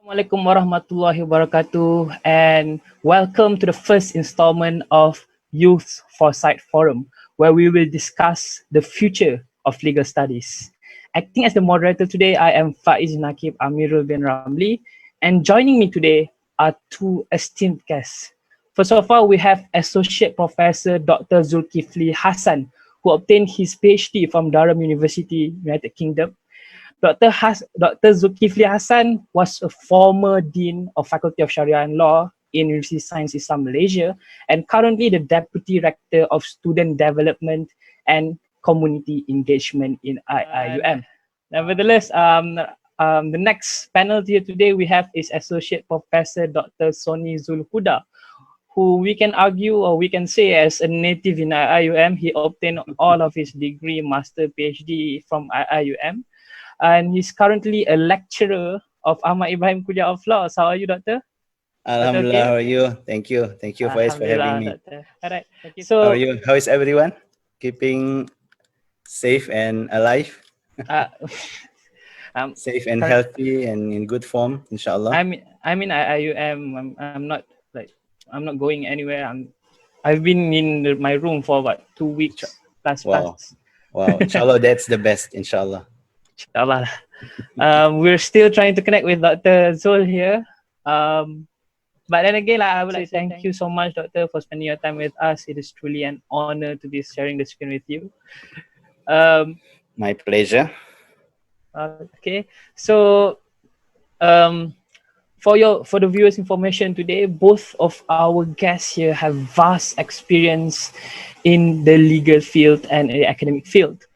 Assalamualaikum warahmatullahi wabarakatuh, and welcome to the first installment of Youth Foresight Forum, where we will discuss the future of legal studies. Acting as the moderator today, I am Faiz, Naqib, Amirul bin Ramli, and joining me today are two esteemed guests. First of all, we have Associate Professor Dr. Zulkifli Hasan, who obtained his PhD from Durham University, United Kingdom. Dr. Zulkifli Hasan was a former Dean of Faculty of Sharia and Law in University of Science Islam Malaysia, and currently the Deputy Rector of Student Development and Community Engagement in IIUM. Nevertheless, the next panel here today we have is Associate Professor Dr. Sonny Zulhuda, who we can argue or we can say as a native in IIUM. He obtained all of his degree, master, PhD from IIUM. And he's currently a lecturer of Ahmad Ibrahim Kulliyyah of Law. So how are you, Doctor? Alhamdulillah, okay? How are you? Thank you, Faiz, for having me. Doctor. All right, thank you. So, how are you? How is everyone? Keeping safe and alive? Safe and healthy and in good form, inshallah. I'm in IIUM. I'm not going anywhere. I've been in my room for about 2 weeks plus. Wow. Inshallah, that's the best. Inshallah. Inshallah. We're still trying to connect with Dr. Zul here. But then again, I would like to thank you so much, Doctor, for spending your time with us. It is truly an honor to be sharing the screen with you. My pleasure. Okay, so for the viewers' information today, both of our guests here have vast experience in the legal field and the academic field.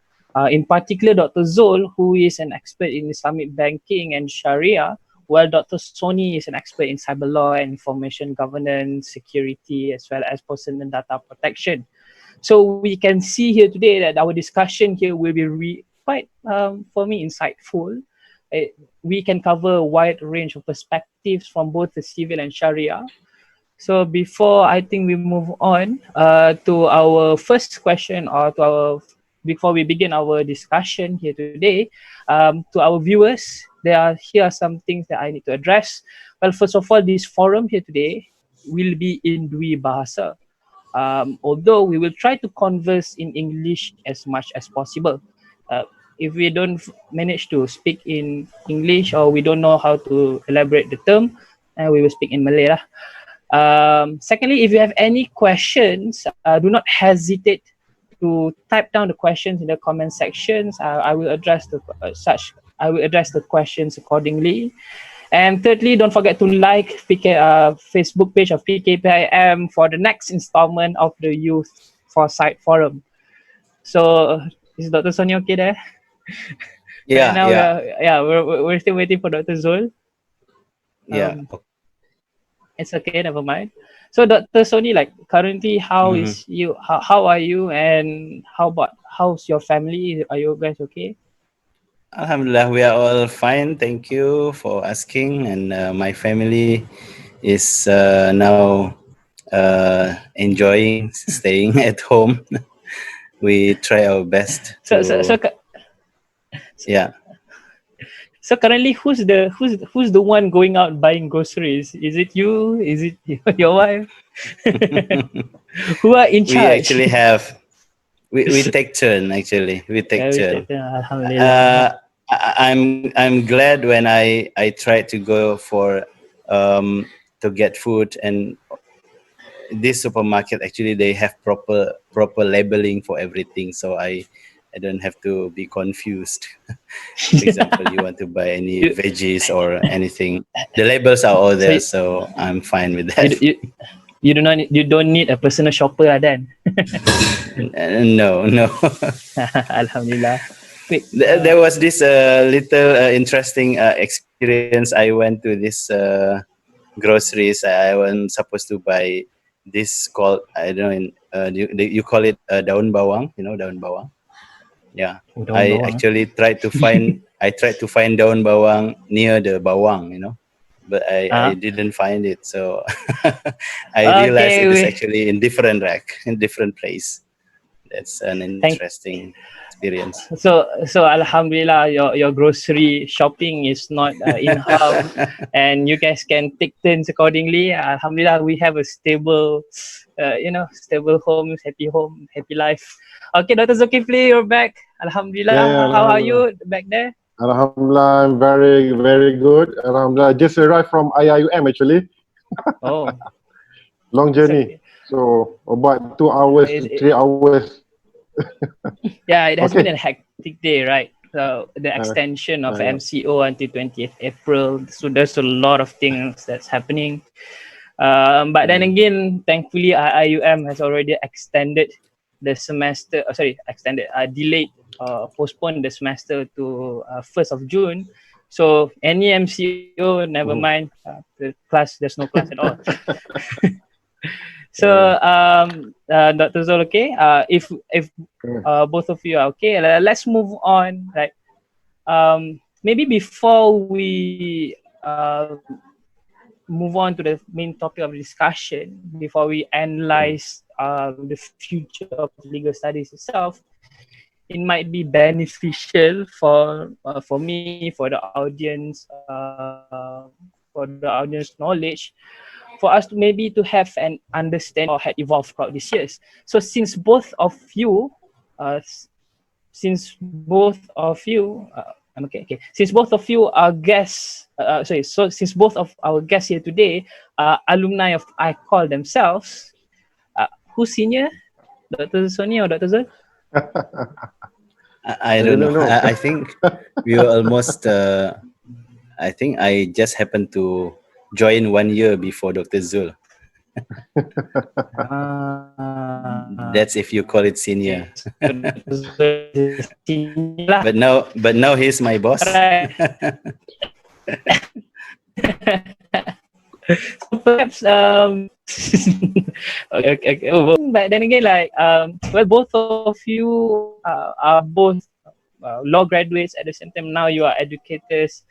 In particular, Dr. Zul, who is an expert in Islamic banking and Sharia, while Dr. Sonny is an expert in cyber law and information governance, security, as well as personal data protection. So we can see here today that our discussion here will be quite, for me, insightful. We can cover a wide range of perspectives from both the civil and Sharia. So before I think we move on to our first question, or before we begin our discussion here today, to our viewers, here are some things that I need to address. Well, first of all, this forum here today will be in Dwi Bahasa. Although we will try to converse in English as much as possible. If we don't manage to speak in English or we don't know how to elaborate the term, we will speak in Malay. Secondly, if you have any questions, do not hesitate to type down the questions in the comment sections. I will address the questions accordingly. And thirdly, don't forget to like Facebook page of PKPIM for the next installment of the Youth Foresight Forum. So is Dr. Sonny okay there? Yeah. Now we're still waiting for Dr. Zul. Yeah. It's okay, never mind. So Dr. Sonny, like currently, how is you? How are you? And how's your family? Are you guys okay? Alhamdulillah, we are all fine. Thank you for asking. And my family is now enjoying staying at home. We try our best. Yeah. So currently, who's the one going out buying groceries? Is it you? Is it your wife? Who are in charge? We actually have. We take turn. Actually, we take turn. I'm glad when I try to go for to get food, and this supermarket actually they have proper labeling for everything, so I don't have to be confused. For example, you want to buy any veggies or anything, the labels are all there, so I'm fine with that. You don't need a personal shopper then. No. Alhamdulillah. There was this little interesting experience. I went to this groceries. I was supposed to buy this called, I don't know, you call it daun bawang. You know daun bawang? Yeah. I actually tried to find daun bawang near the bawang, but I didn't find it. So I realized it is actually in different rack, in different place. That's an interesting experience. So Alhamdulillah, your grocery shopping is not in harm, and you guys can take turns accordingly. Alhamdulillah, we have a stable, stable home, happy life. Okay, Dr. Zulkifli, you're back. Alhamdulillah. Yeah, How are Alhamdulillah. you back there? Alhamdulillah, I'm very, very good. Alhamdulillah, I just arrived from IIUM actually. Oh, Long journey. So about 2 hours to 3 hours. yeah, it has Okay. been a hectic day, right? So the extension of yeah. MCO until 20th April. So there's a lot of things that's happening. But then again, thankfully, IIUM has already extended the semester. Delayed, postponed the semester to 1st of June. So any MCO, never mind. The class, there's no class at all. So, Dr. Zul, okay. If both of you are okay, let's move on. Right. Maybe before we move on to the main topic of discussion, before we analyze the future of legal studies itself, it might be beneficial for me, for the audience knowledge, for us to maybe to have an understanding how had evolved throughout these years. So since both of you, since both of you are guests, since both of our guests here today are alumni of AIKOL themselves, who's senior, Dr. Sonny or Dr. Zul? I don't know. I think we were almost. I think I just happened to join 1 year before Dr. Zul. That's if you call it senior. But now he's my boss. So perhaps okay. But then again, well, both of you are both law graduates at the same time. Now you are educators.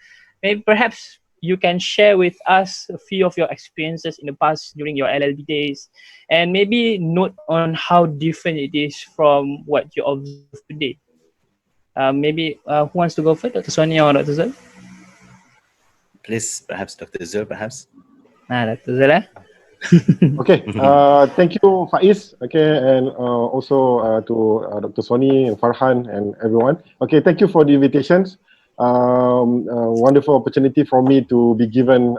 Maybe perhaps you can share with us a few of your experiences in the past during your LLB days, and maybe note on how different it is from what you observe today. Maybe who wants to go first, Dr. Sonny or Dr. Zul? Please, perhaps Dr. Zul, perhaps. Dr. Zul, Okay, thank you, Faiz. Okay, and also to Dr. Sonny and Farhan and everyone. Okay, thank you for the invitations. Wonderful opportunity for me to be given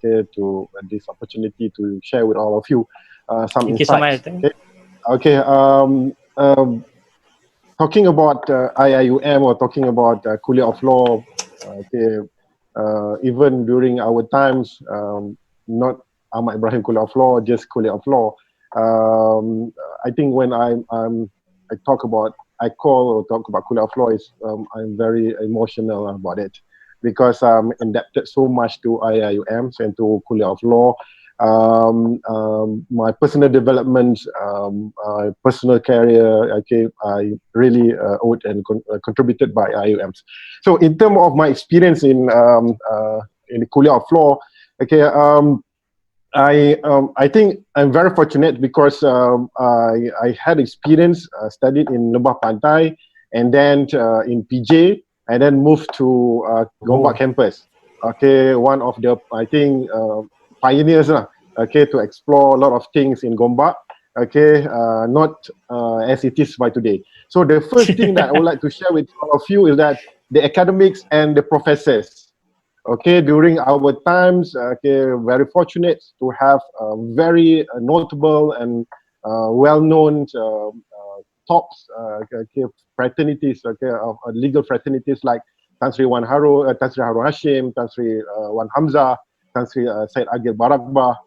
to this opportunity to share with all of you some thank insights. You so much. Okay. Talking about IIUM or talking about Kulliyyah of Law. Even during our times, not Ahmad Ibrahim Kulliyyah of Law, just Kulliyyah of Law. I think when I talk about AIKOL or talk about Kulliyyah of Law, I'm very emotional about it because I'm indebted so much to IIUM and to Kulliyyah of Law. My personal development, personal career, I really owed and contributed by IIUMs. So in terms of my experience in the Kulliyyah of Law, I think I'm very fortunate because I had experience, studied in Lebah Pantai, and then in PJ, and then moved to Gombak campus. One of the pioneers to explore a lot of things in Gombak. Not as it is by today. So the first thing that I would like to share with all of you is that the academics and the professors. During our times, very fortunate to have very notable and well-known tops fraternities, of legal fraternities like Tan Sri Harun Hashim, Tan Sri Wan Hamzah, Tan Sri Syed Agil Barakbah,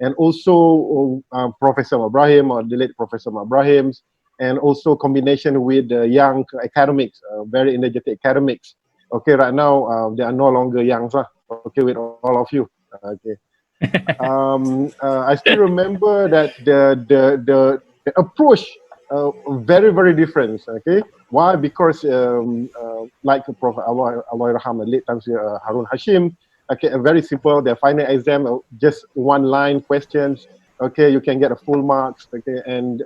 and also Professor Ibrahim or the late Professor Ibrahim, and also combination with young academics, very energetic academics. Right now they are no longer young, with all of you. I still remember that the approach very, very different. Why? Because like Prof. Allah late Tan Sri Harun Hashim, very simple. The final exam, just one line questions. You can get a full marks. And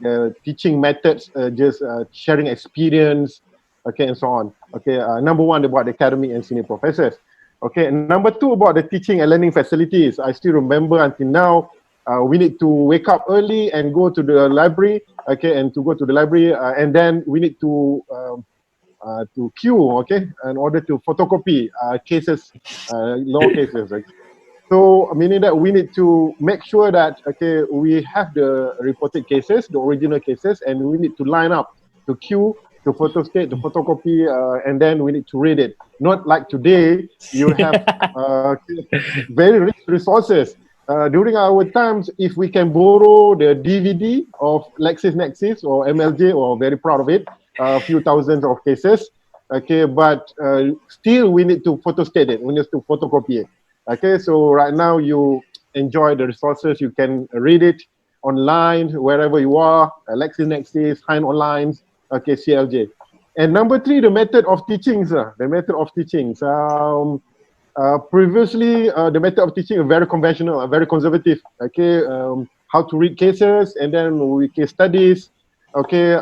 the teaching methods, just sharing experience, okay, and so on. Okay, number one about the academic and senior professors. Okay, and number two about the teaching and learning facilities. I still remember until now, we need to wake up early and go to the library, okay, and to go to the library, and then we need to queue, okay, in order to photocopy cases, law cases. Okay? So meaning that we need to make sure that, okay, we have the reported cases, the original cases, and we need to line up to queue, to photostate, to photocopy, and then we need to read it. Not like today, you have very rich resources. During our times, if we can borrow the DVD of LexisNexis or MLJ, or very proud of it, a few thousands of cases, okay, but still we need to photostate it, we need to photocopy it. Okay, so right now you enjoy the resources, you can read it online, wherever you are, LexisNexis, Hein Online, okay, CLJ. And number three, the method of teachings. The method of teachings. Previously, the method of teaching is very conventional, very conservative. Okay, how to read cases, and then we case studies. Okay,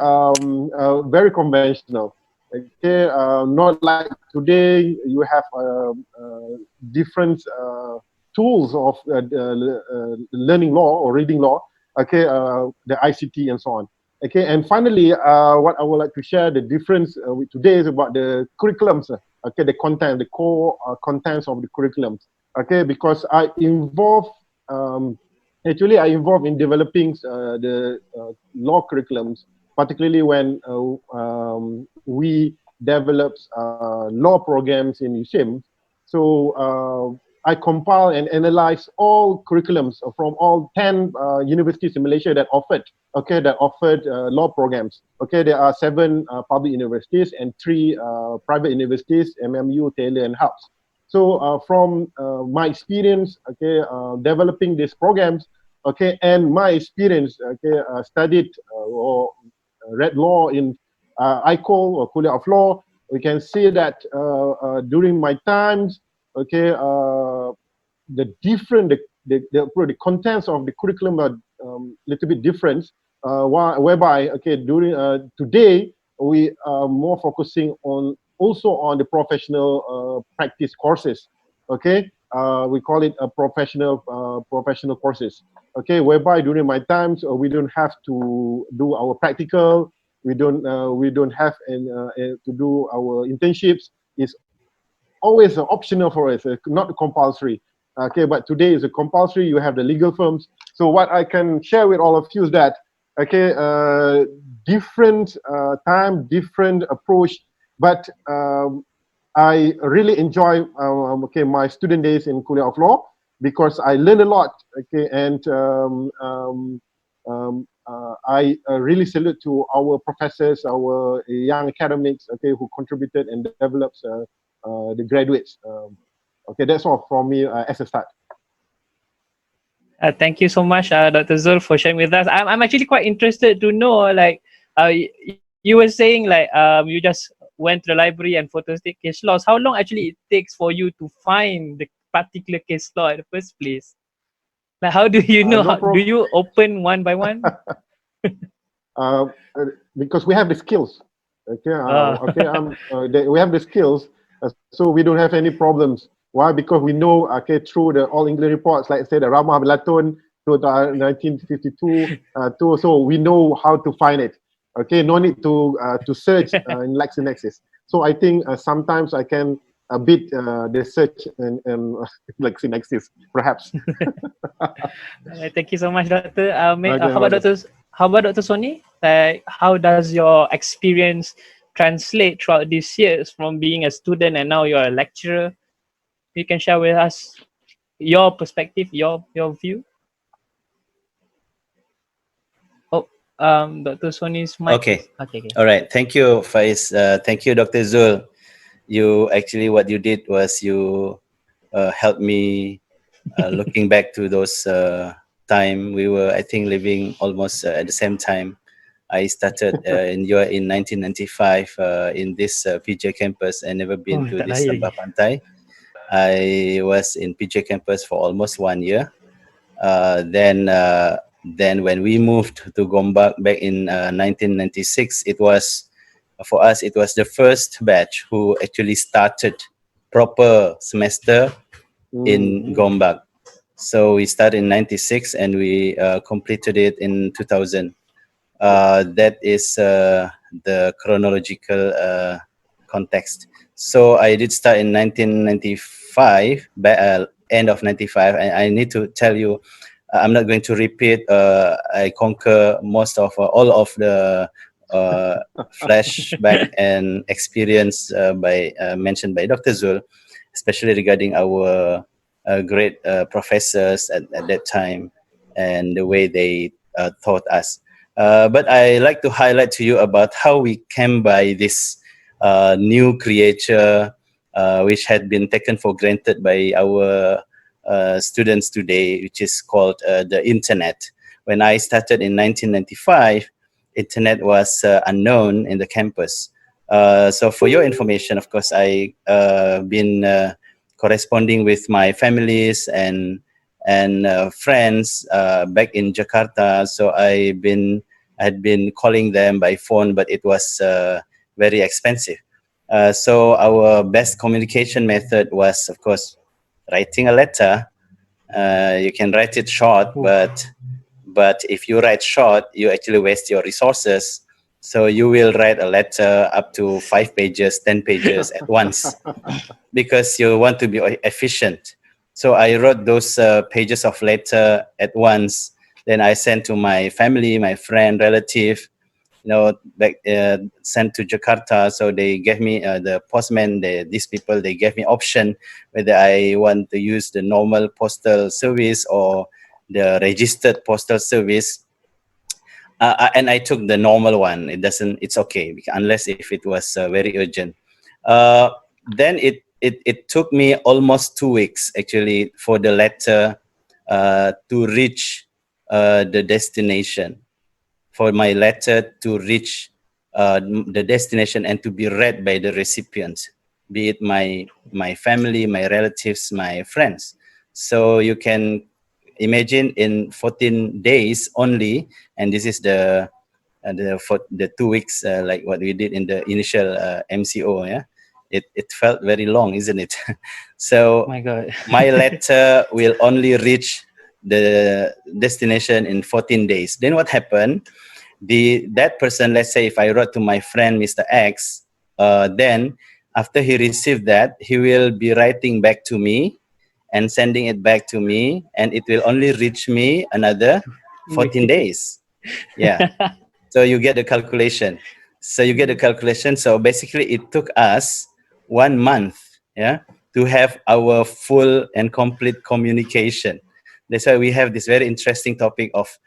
very conventional. Okay, not like today. You have different tools of learning law or reading law. Okay, the ICT and so on. Okay, and finally, what I would like to share the difference with today is about the curriculums. Okay, the content, the core contents of the curriculums. Okay, because I involve, actually I involved in developing the law curriculums, particularly when we developed law programs in USIM. So I compile and analyze all curriculums from all 10 universities in Malaysia that offered, okay, that offered law programs. Okay, there are 7 public universities and 3 private universities, MMU, Taylor, and House. So from my experience, okay, developing these programs, okay, and my experience, okay, studied or read law in AIKOL or Kulliyyah of Law, we can see that during my times, okay, the different, the contents of the curriculum are little bit different, whereby, okay, during today, we are more focusing on also on the professional practice courses, okay? We call it a professional courses, okay? Whereby during my times, we don't have to do our practical, we don't have to do our internships. It's always optional for us, not compulsory. Okay, but today is a compulsory. You have the legal firms. So what I can share with all of you is that, okay, different time, different approach, but I really enjoy okay, my student days in Kulliyyah of Law, because I learned a lot. Okay, and I really salute to our professors, our young academics, okay, who contributed and developed the graduates. Okay, that's all from me as a start. Thank you so much, Dr. Zul, for sharing with us. I'm actually quite interested to know, like, you were saying, like, you just went to the library and photostate case laws. How long actually it takes for you to find the particular case law in the first place? Like, how do you know? Do you open one by one? Because we have the skills. Okay, we have the skills, so we don't have any problems. Why? Because we know, okay, through the All England reports, like say the Ramah Belatun to 1952, so we know how to find it. Okay, no need to search in LexisNexis. So I think sometimes I can beat the search in LexisNexis, perhaps. Thank you so much, Doctor. How about Dr. Sonny? Like, how does your experience translate throughout these years from being a student and now you're a lecturer? You can share with us your perspective, your view. Oh, Dr. Sonny's mic. Okay. All right. Thank you, Faiz. Thank you, Dr. Zul. You actually, what you did was you helped me looking back to those time. We were, I think, living almost at the same time. I started in 1995 in this PJ campus. I never been to this Lembah Pantai. I was in PJ campus for almost 1 year. Then Then when we moved to Gombak back in 1996, it was, for us, it was the first batch who actually started proper semester in Gombak. So we started in 96 and we completed it in 2000. That is the chronological context. So I did start in 1995, end of 95. And I need to tell you, I'm not going to repeat. I conquer most of all of the flashback and experience mentioned by Dr. Zul, especially regarding our great professors at that time and the way they taught us. But I like to highlight to you about how we came by this new creature, which had been taken for granted by our students today, which is called the internet. When I started in 1995, internet was unknown in the campus. So for your information, of course, I been corresponding with my families and friends back in Jakarta. So I had been calling them by phone, but it was very expensive. So our best communication method was, of course, writing a letter. You can write it short, but if you write short, you actually waste your resources. So you will write a letter up to 5 pages, 10 pages at once because you want to be efficient. So I wrote those pages of letter at once. Then I sent to my family, my friend, relative, back sent to Jakarta. So they gave me the postman. These people, they gave me option whether I want to use the normal postal service or the registered postal service. And I took the normal one. It's okay unless if it was very urgent. Then it took me almost 2 weeks actually for the letter to reach the destination, for my letter to reach the destination and to be read by the recipient, be it my family, my relatives, my friends. So you can imagine in 14 days only, and this is the 2 weeks like what we did in the initial MCO. Yeah, it felt very long, isn't it? So My God. my letter will only reach the destination in 14 days. Then what happened? That person, let's say if I wrote to my friend Mr. X, then after he received that, he will be writing back to me and sending it back to me, and it will only reach me another 14 days. Yeah. So you get the calculation. So basically it took us 1 month, yeah, to have our full and complete communication. That's why we have this very interesting topic of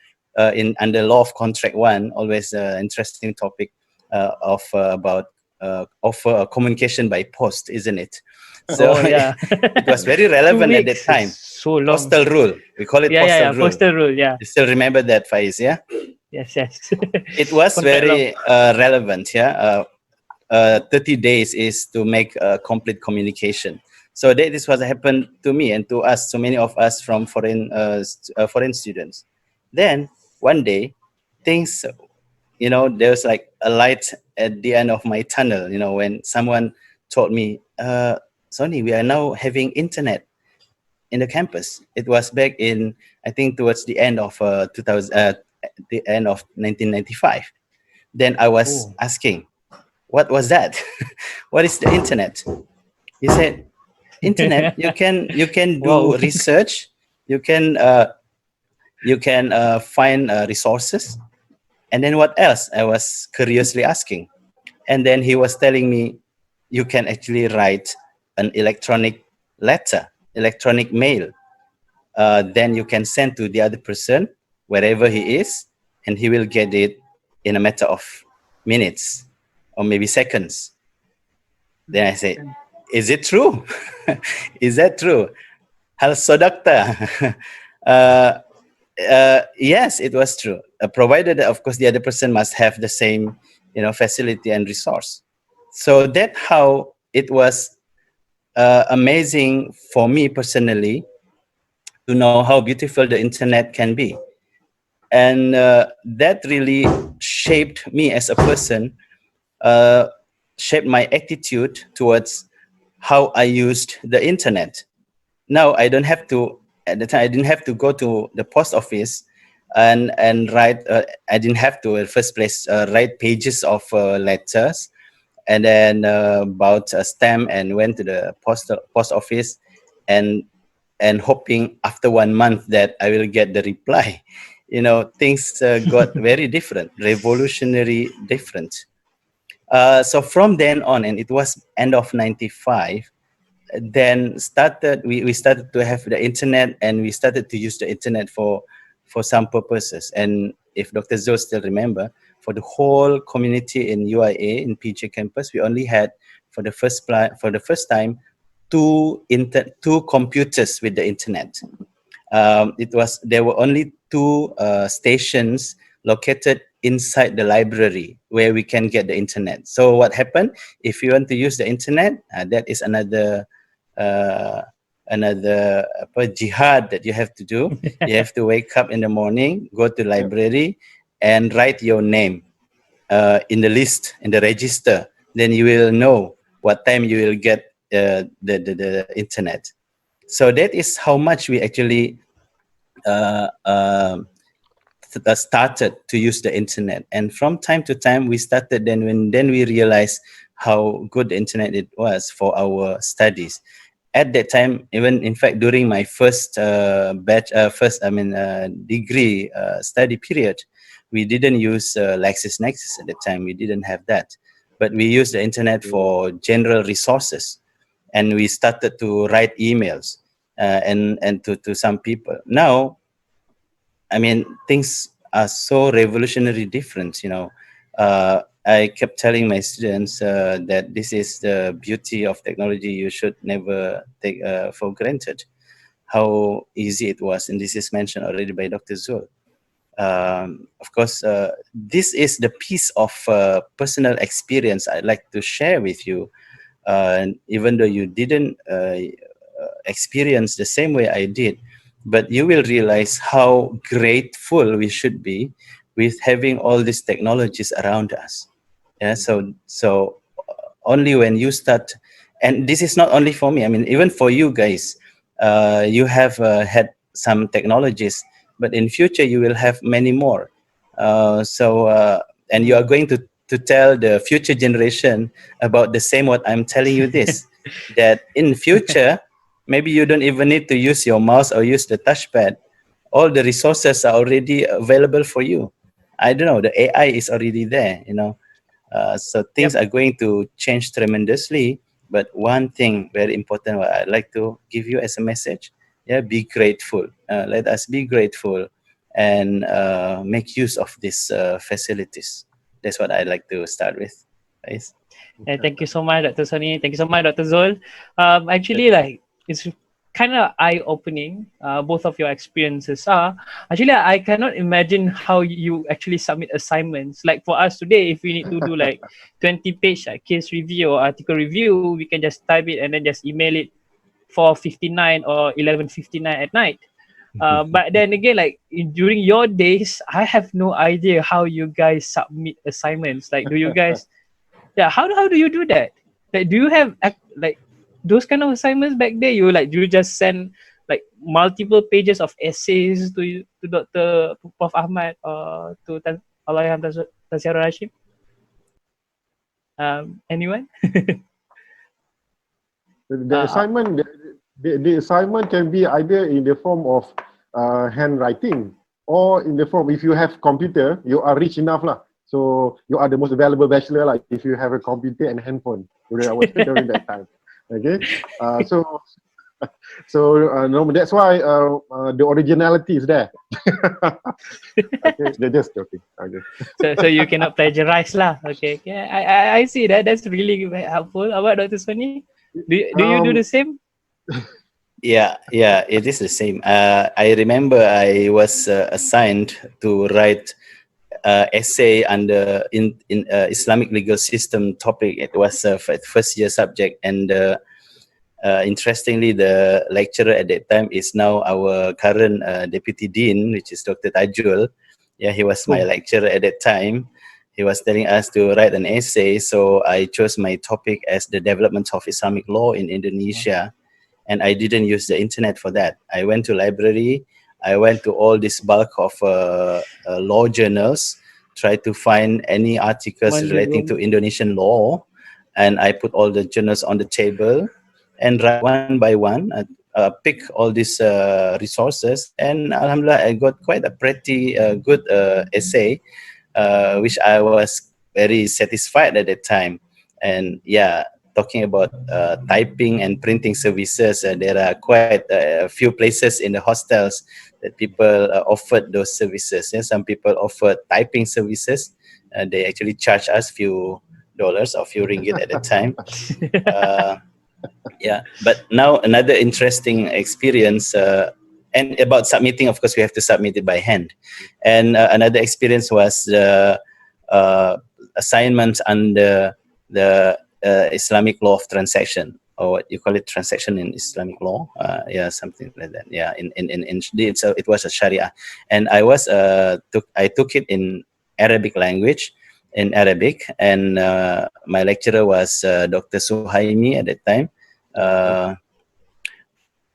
in under law of contract 1, always interesting topic about offer communication by post, isn't it? So Yeah. it was very 2 relevant at that weeks time. is so long. Postal rule. We call it postal rule. Postal rule. Yeah. You still remember that, Faiz, yeah? Yes. It was Contract law. very relevant. Yeah, 30 days is to make complete communication. So this was happened to me and to us, so many of us from foreign students. Then one day, things, there's like a light at the end of my tunnel. When someone told me, Sonny, we are now having internet in the campus. It was back in, I think, towards the end of 1995. Then I was asking, what was that? What is the internet? He said, internet, you can do Wow. research, you can find resources, and then what else? I was curiously asking, and then he was telling me, you can actually write an electronic letter, electronic mail. Then you can send to the other person wherever he is, and he will get it in a matter of minutes or maybe seconds. Then I say, is it true? Is that true? Hal sodakta. Yes, it was true. Provided, of course, the other person must have the same, facility and resource. So that's how it was amazing for me personally to know how beautiful the internet can be. that really shaped me as a person, shaped my attitude towards how I used the internet. Now I don't have to, at the time I didn't have to go to the post office and write, I didn't have to in the first place write pages of letters and then bought a stamp and went to the post office and hoping after 1 month that I will get the reply. You know, things got very different, revolutionary different. So from then on, and it was end of 95, then we started to have the internet, and we started to use the internet for some purposes. And if Dr. Zul still remember, for the whole community in UIA in PJ campus, we only had for the first time two computers with the internet. There were only two stations located inside the library where we can get the internet. So what happened, if you want to use the internet, that is another jihad that you have to do. You have to wake up in the morning, go to library and write your name in the list, in the register. Then you will know what time you will get the internet. So that is how much we actually started to use the internet. And from time to time, we started then we realized how good the internet it was for our studies. At that time, even in fact, during my first degree study period, we didn't use LexisNexis at the time. We didn't have that, but we used the internet for general resources, and we started to write emails and to some people. Now, I mean, things are so revolutionary different, you know. I kept telling my students that this is the beauty of technology. You should never take for granted how easy it was. And this is mentioned already by Dr. Zul. Of course, this is the piece of personal experience I'd like to share with you. Even though you didn't experience the same way I did, but you will realize how grateful we should be with having all these technologies around us. Yeah, so only when you start, and this is not only for me, I mean, even for you guys, you have had some technologies, but in future you will have many more. And you are going to tell the future generation about the same what I'm telling you this, that in future, maybe you don't even need to use your mouse or use the touchpad. All the resources are already available for you. I don't know, the AI is already there, you know. So things are going to change tremendously. But one thing very important, what I'd like to give you as a message, be grateful. Let us be grateful and make use of these facilities. That's what I'd like to start with. Faiz. Thank you so much, Dr. Sonny. Thank you so much, Dr. Zul. Actually, like, it's kind of eye-opening. Both of your experiences are. Actually, I cannot imagine how you actually submit assignments. Like for us today, if we need to do like 20-page case review or article review, we can just type it and then just email it 4:59 or 11:59 at night. But then again, like during your days, I have no idea how you guys submit assignments. Like, do you guys? Yeah, how do you do that? Like, do you have like those kind of assignments back there? Do you just send like multiple pages of essays to Dr. Prof Ahmad or to Allahyarham Tasyarul Hashim? Anyone? The assignment, the assignment can be either in the form of handwriting or in the form, if you have computer, you are rich enough lah. So you are the most valuable bachelor like if you have a computer and handphone during that time. Okay, no, that's why the originality is there. Okay, they're just joking. Okay. So you cannot plagiarize lah. Okay, I see that. That's really helpful. How about Dr. Sonny? Do you do the same? Yeah, it is the same. I remember I was assigned to write essay under in Islamic legal system topic. It was a first year subject, and interestingly, the lecturer at that time is now our current deputy dean, which is Dr. Tajul. Yeah, he was my lecturer at that time. He was telling us to write an essay, so I chose my topic as the development of Islamic law in Indonesia, and I didn't use the internet for that. I went to library, I went to all this bulk of law journals, tried to find any articles relating to Indonesian law, and I put all the journals on the table and write one by one, pick all these resources, and alhamdulillah, I got quite a pretty good essay, which I was very satisfied at that time. And yeah, talking about typing and printing services, there are quite a few places in the hostels that people offered those services. Yeah, some people offered typing services. They actually charge us few dollars or few ringgit at the time. Yeah, but now another interesting experience, and about submitting, of course, we have to submit it by hand. And another experience was the assignments under the Islamic law of transaction, or what you call it, transaction in Islamic law. Yeah, something like that. Yeah, so it was a Sharia, and I took it in Arabic language. In Arabic, and my lecturer was Dr. Suhaimi at that time.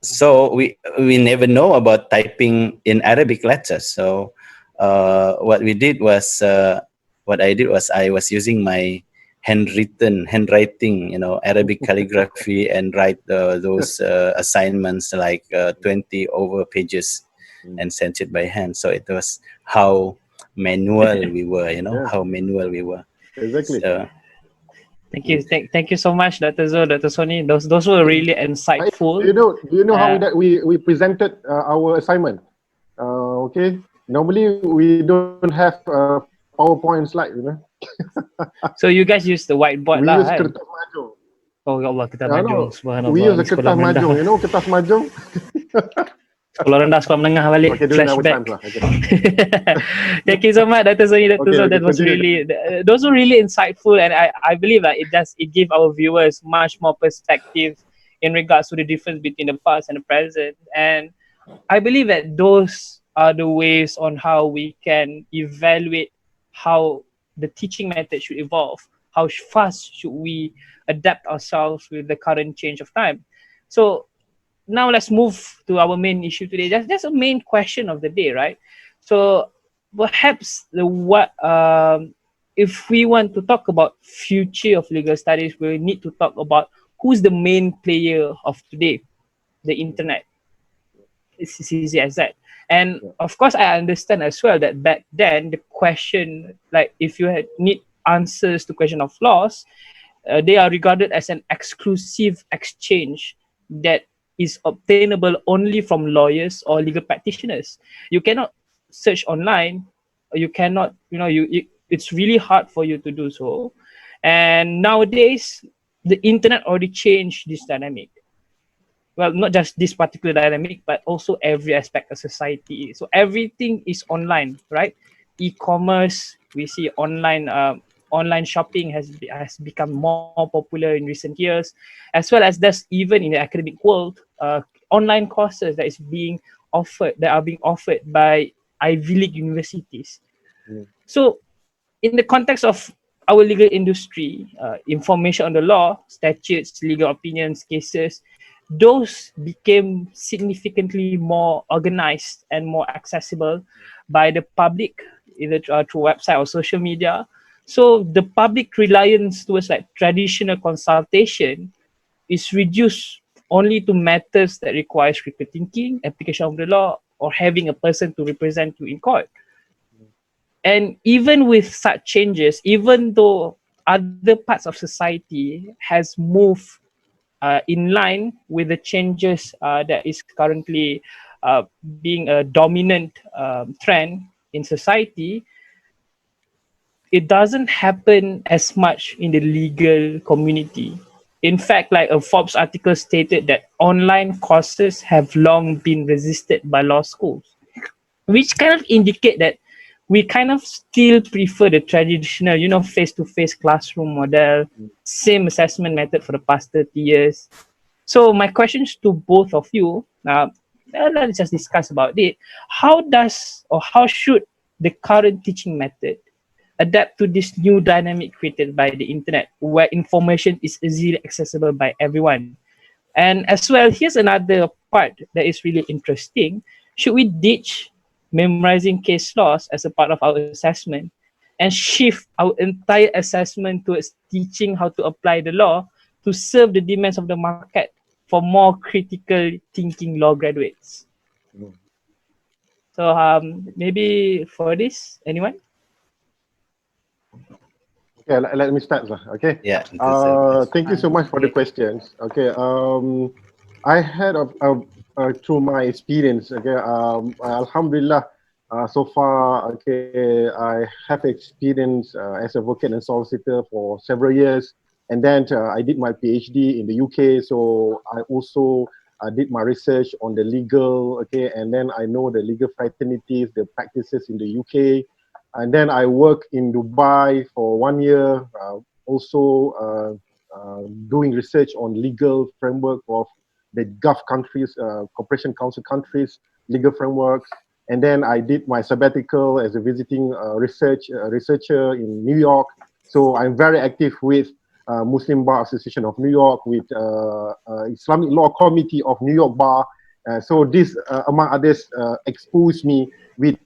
So we never know about typing in Arabic letters. So what I did was I was using my handwriting, Arabic calligraphy, and write those assignments like 20 over pages and sent it by hand. So it was how manual we were, how manual we were. Exactly. So, Thank you, thank you so much, Dr. Zul, Dr. Sonny. Those were really insightful. Do you know how we presented our assignment? Okay, normally we don't have PowerPoint slide, So you guys use the whiteboard we lah, use kan? kertas majung. Oh ya Allah, kita majung. Subhanallah. We use a Sekolah kertas majung, rendah. kertas majung. Sekolah rendah, sekolah menengah balik. Okay, during our Flashback. times lah. Okay. Thank you so much, Dr. Sonny, Dr. Zul. That was continue. really, those were really insightful, and I believe that it gave our viewers much more perspective in regards to the difference between the past and the present. And I believe that those are the ways on how we can evaluate how the teaching method should evolve. How fast should we adapt ourselves with the current change of time? So now let's move to our main issue today. That's a main question of the day, right? So perhaps if we want to talk about future of legal studies, we need to talk about who's the main player of today, the internet. It's as easy as that. And of course, I understand as well that back then the question, like if you need answers to question of laws, they are regarded as an exclusive exchange that is obtainable only from lawyers or legal practitioners. You cannot search online. You cannot, it's really hard for you to do so. And nowadays, the internet already changed this dynamic. Well, not just this particular dynamic, but also every aspect of society. So everything is online, right? E-commerce, we see online shopping has become more popular in recent years, as well as there's even in the academic world, online courses that are being offered by Ivy League universities. So in the context of our legal industry, information on the law, statutes, legal opinions, cases, those became significantly more organized and more accessible by the public, either through website or social media. So the public reliance towards like traditional consultation is reduced only to matters that requires critical thinking, application of the law, or having a person to represent you in court. And even with such changes, even though other parts of society has moved in line with the changes that is currently being a dominant trend in society, it doesn't happen as much in the legal community. In fact, like a Forbes article stated that online courses have long been resisted by law schools, which kind of indicate that we kind of still prefer the traditional, face-to-face classroom model, same assessment method for the past 30 years. So my questions to both of you, let's just discuss about it. How should the current teaching method, adapt to this new dynamic created by the internet, where information is easily accessible by everyone. And as well, here's another part that is really interesting. Should we ditch memorizing case laws as a part of our assessment and shift our entire assessment towards teaching how to apply the law to serve the demands of the market for more critical thinking law graduates? So maybe for this, anyone? Okay, let me start, sir. Okay. Yeah. Thank you so much for the questions. Okay. I had through my experience. Okay. Alhamdulillah. So far, okay, I have experience as a advocate and solicitor for several years, and then I did my PhD in the UK. So I also did my research on the legal. Okay, and then I know the legal fraternities, the practices in the UK. And then I worked in Dubai for 1 year, also doing research on legal framework of the Gulf countries, Cooperation Council countries, legal frameworks. And then I did my sabbatical as a visiting researcher in New York. So I'm very active with Muslim Bar Association of New York, with Islamic Law Committee of New York Bar. So this, among others, exposed me with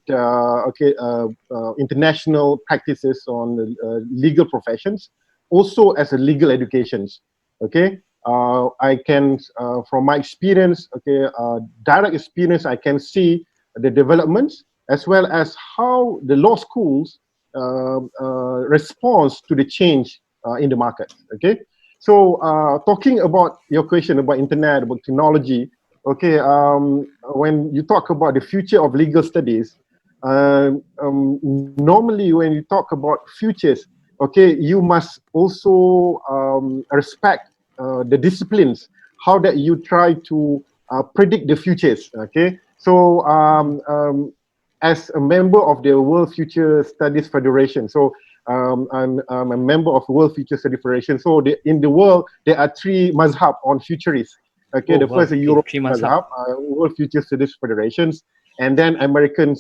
international practices on legal professions, also as a legal educations. Okay, I can, from my experience, direct experience, I can see the developments as well as how the law schools responds to the change in the market. Okay, so talking about your question about internet, about technology. Okay, when you talk about the future of legal studies, normally when you talk about futures, okay, you must also respect the disciplines, how that you try to predict the futures. Okay, so as a member of the World Future Studies Federation, so I'm a member of World Future Studies Federation. So in the world, there are 3 mazhab on futurists. Okay, the first is European mazhab, World Future Studies Federations, and then American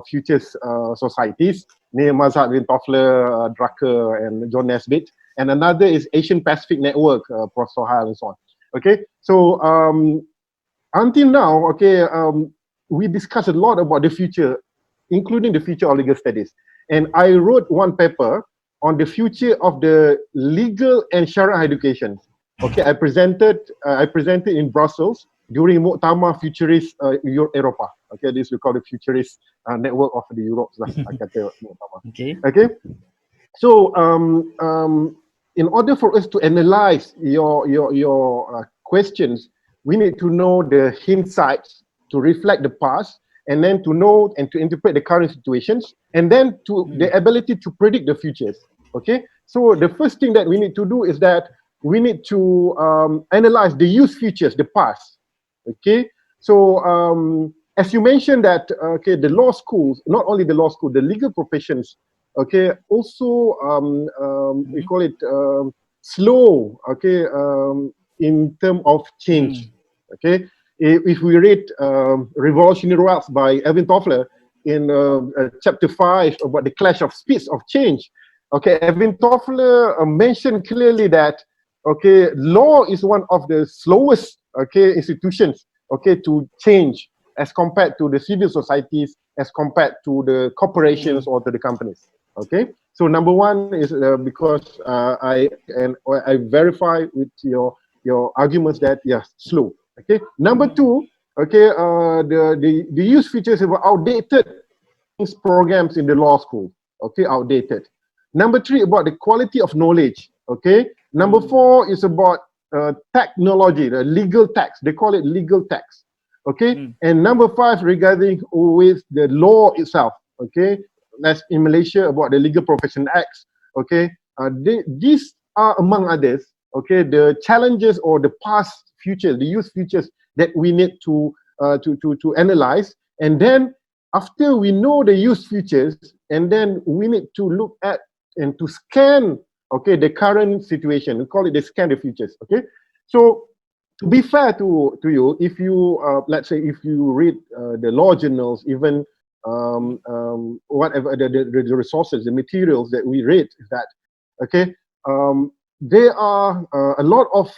Futures Societies, near Mazhab in Toffler, Drucker, and John Nesbitt. And another is Asian Pacific Network, Prof. Sohail and so on. Okay, so until now, okay, we discussed a lot about the future, including the future of legal studies. And I wrote one paper on the future of the legal and Sharia education. Okay, I presented in Brussels during Muktamar Futurist Europa. Okay, this we call the Futurist Network of the Europe. Okay. Okay. So in order for us to analyze your questions, we need to know the insights to reflect the past, and then to know and to interpret the current situations, and then to the ability to predict the futures. Okay. So the first thing that we need to do is that we need to analyze the use futures, the past. Okay, so as you mentioned that, okay, the law schools, not only the law school, the legal professions, okay, also we call it slow, okay, in terms of change. Okay, if we read Revolutionary Routes by Alvin Toffler in chapter 5 about the clash of speeds of change, okay, Alvin Toffler mentioned clearly that, okay, law is one of the slowest, okay, institutions, okay, to change as compared to the civil societies, as compared to the corporations or to the companies. Okay, so number one is because I verify with your arguments that yes, slow. Okay, number two, okay, the use features of outdated programs in the law school. Okay, outdated. Number three, about the quality of knowledge. Okay. Number four is about technology, the legal text. They call it legal text. Okay. And number five, regarding with the law itself. Okay. That's in Malaysia about the Legal Profession Acts. Okay. These are among others. Okay. The challenges or the past futures, the use futures that we need to analyze. And then after we know the use futures, and then we need to look at and to scan, okay, the current situation. We call it the scan the futures. Okay, so to be fair to you, if you let's say if you read the law journals, even whatever the resources, the materials that we read, is that, okay, there are a lot of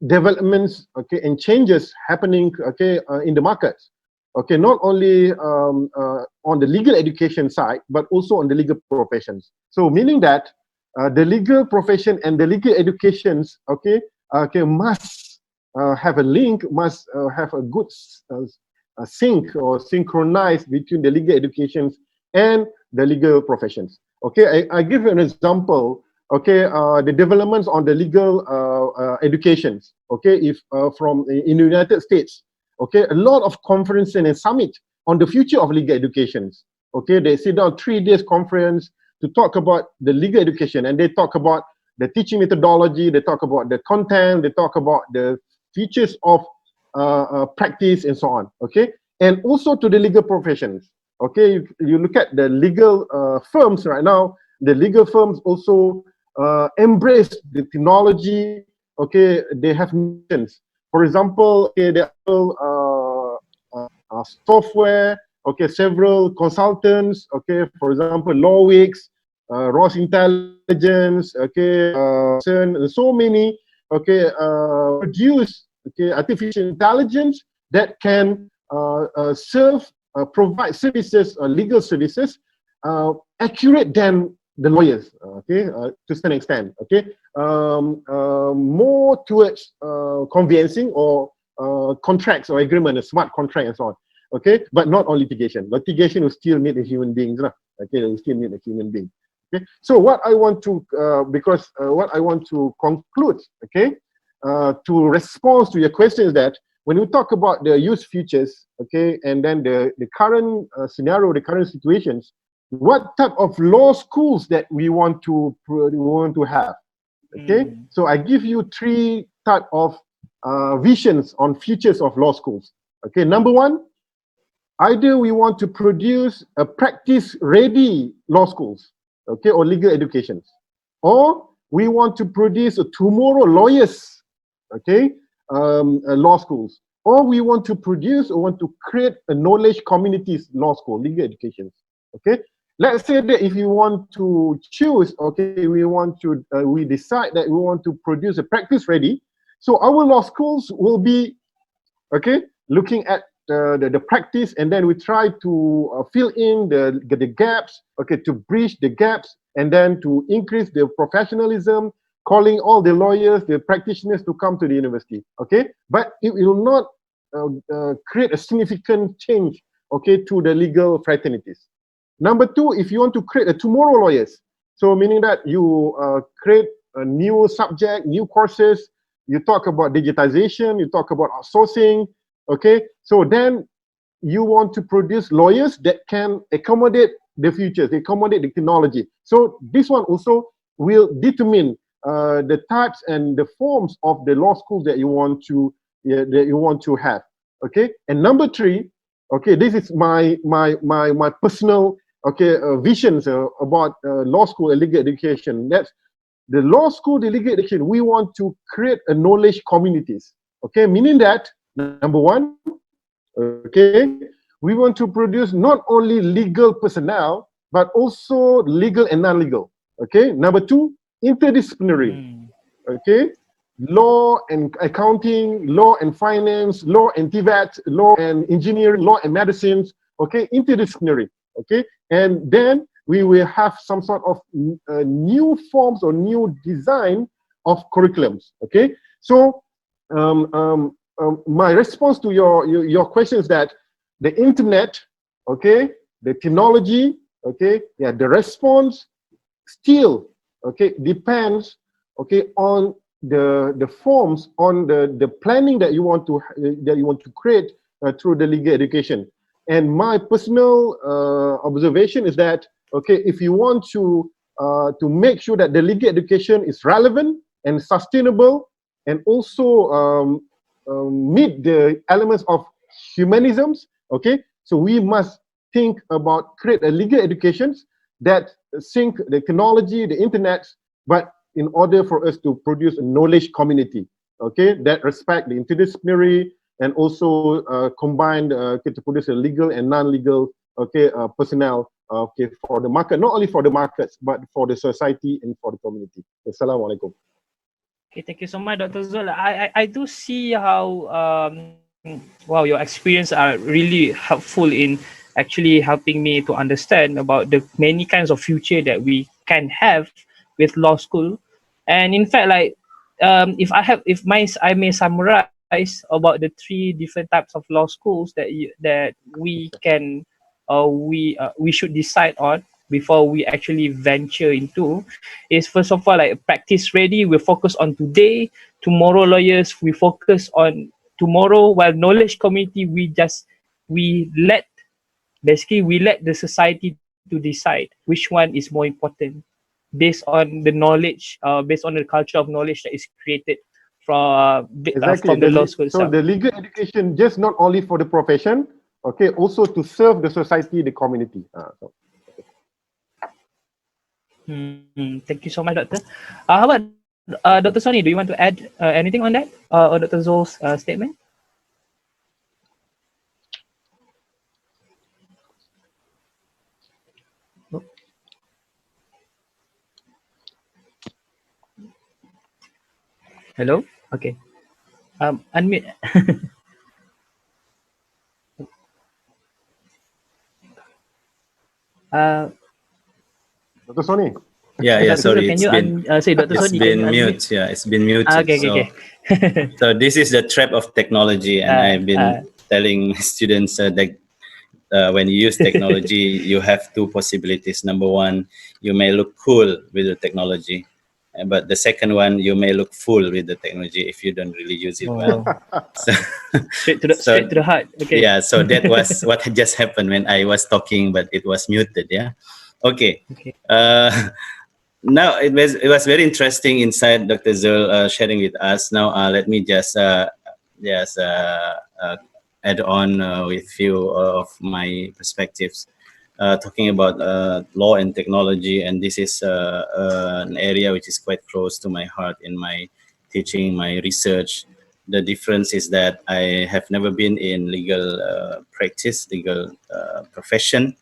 developments, okay, and changes happening, okay, in the markets, okay, not only on the legal education side, but also on the legal professions. So meaning that the legal profession and the legal educations, okay, must have a link, must have a good sync or synchronize between the legal educations and the legal professions. Okay, I give you an example. Okay, the developments on the legal educations. Okay, if from in the United States, okay, a lot of conferences and summit on the future of legal educations. Okay, they sit down 3 days conference to talk about the legal education, and they talk about the teaching methodology, they talk about the content, they talk about the features of practice and so on. Okay, and also to the legal professions. Okay, you look at the legal firms right now. The legal firms also embrace the technology. Okay, they have missions. For example, okay, there are software. Okay, several consultants. Okay, for example, LawWix, Ross Intelligence. Okay, so many. Okay, produce, okay, artificial intelligence that can provide services, legal services, accurate than the lawyers, okay, to some extent, okay, more towards conveyancing or contracts or agreement, a smart contract and so on, okay, but not on litigation. Litigation will still need a human beings, okay, will still need a human being. Okay, so what I want to, what I want to conclude, okay, to respond to your question is that when we talk about the youth futures, okay, and then the current scenario, the current situations, what type of law schools that we want to have, okay? So I give you 3 type of visions on futures of law schools. Okay, number 1, either we want to produce a practice-ready law schools, okay, or legal educations, or we want to produce a tomorrow lawyers, okay, law schools, or we want to produce or want to create a knowledge communities law school, legal educations. Okay, let's say that if you want to choose, okay, we want to we decide that we want to produce a practice ready, so our law schools will be, okay, looking at the practice, and then we try to fill in the gaps, okay, to bridge the gaps, and then to increase the professionalism, calling all the lawyers, the practitioners to come to the university, okay? But it will not create a significant change, okay, to the legal fraternities. Number 2, if you want to create a tomorrow lawyers, so meaning that you create a new subject, new courses, you talk about digitization, you talk about outsourcing, okay? So then you want to produce lawyers that can accommodate the futures, accommodate the technology. So this one also will determine the types and the forms of the law schools that you want to have. Okay, and number 3, okay, this is my personal, okay, visions about law school and legal education. That's the law school, the legal education. We want to create a knowledge communities. Okay, meaning that number 1, okay, we want to produce not only legal personnel but also legal and non-legal. Okay, number 2, interdisciplinary. Okay, law and accounting, law and finance, law and TVET, law and engineering, law and medicines. Okay, interdisciplinary. Okay, and then we will have some sort of new forms or new design of curriculums. Okay, so my response to your question is that the internet, okay, the technology, okay, yeah, the response still, okay, depends, okay, on the forms, on the planning that you want to create through the legal education. And my personal observation is that, okay, if you want to make sure that the legal education is relevant and sustainable, and also meet the elements of humanisms, okay, so we must think about create a legal educations that sync the technology, the internet, but in order for us to produce a knowledge community, okay, that respect the interdisciplinary and also combine to produce a legal and non-legal okay, personnel, okay, for the market, not only for the markets, but for the society and for the community. Assalamualaikum. Okay, thank you so much, Dr. Zul. I do see how wow, your experience are really helpful in actually helping me to understand about the many kinds of future that we can have with law school. And in fact, like if I may summarize about the three different types of law schools that we can we should decide on before we actually venture into is, first of all, like practice ready, we focus on today. Tomorrow lawyers, we focus on tomorrow, while knowledge community, we let basically we let the society to decide which one is more important based on the knowledge, based on the culture of knowledge that is created Exactly. from the law school So itself. the legal education, just not only for the profession, okay, also to serve the society, the community. Thank you so much, Doctor. How about Dr. Sonny? Do you want to add anything on that, or Dr. Zol's statement? Oh. Hello. Okay. Unmute. Dr. Sonny. Yeah, Dr. Zul, sorry, can you say Dr. it's Sonny? Can been you unmute? mute. Yeah, it's been muted. Okay, okay, okay. So this is the trap of technology, and I've been telling students that when you use technology, you have two possibilities. Number one, you may look cool with the technology, but the second one, you may look fool with the technology if you don't really use it well. So, straight to the heart. Okay. Yeah, so that was what had just happened when I was talking, but it was muted. Yeah. Okay. Now it was very interesting inside Dr. Zul sharing with us. Now let me just add on with few of my perspectives, talking about law and technology, and this is an area which is quite close to my heart in my teaching, my research. The difference is that I have never been in legal practice, legal profession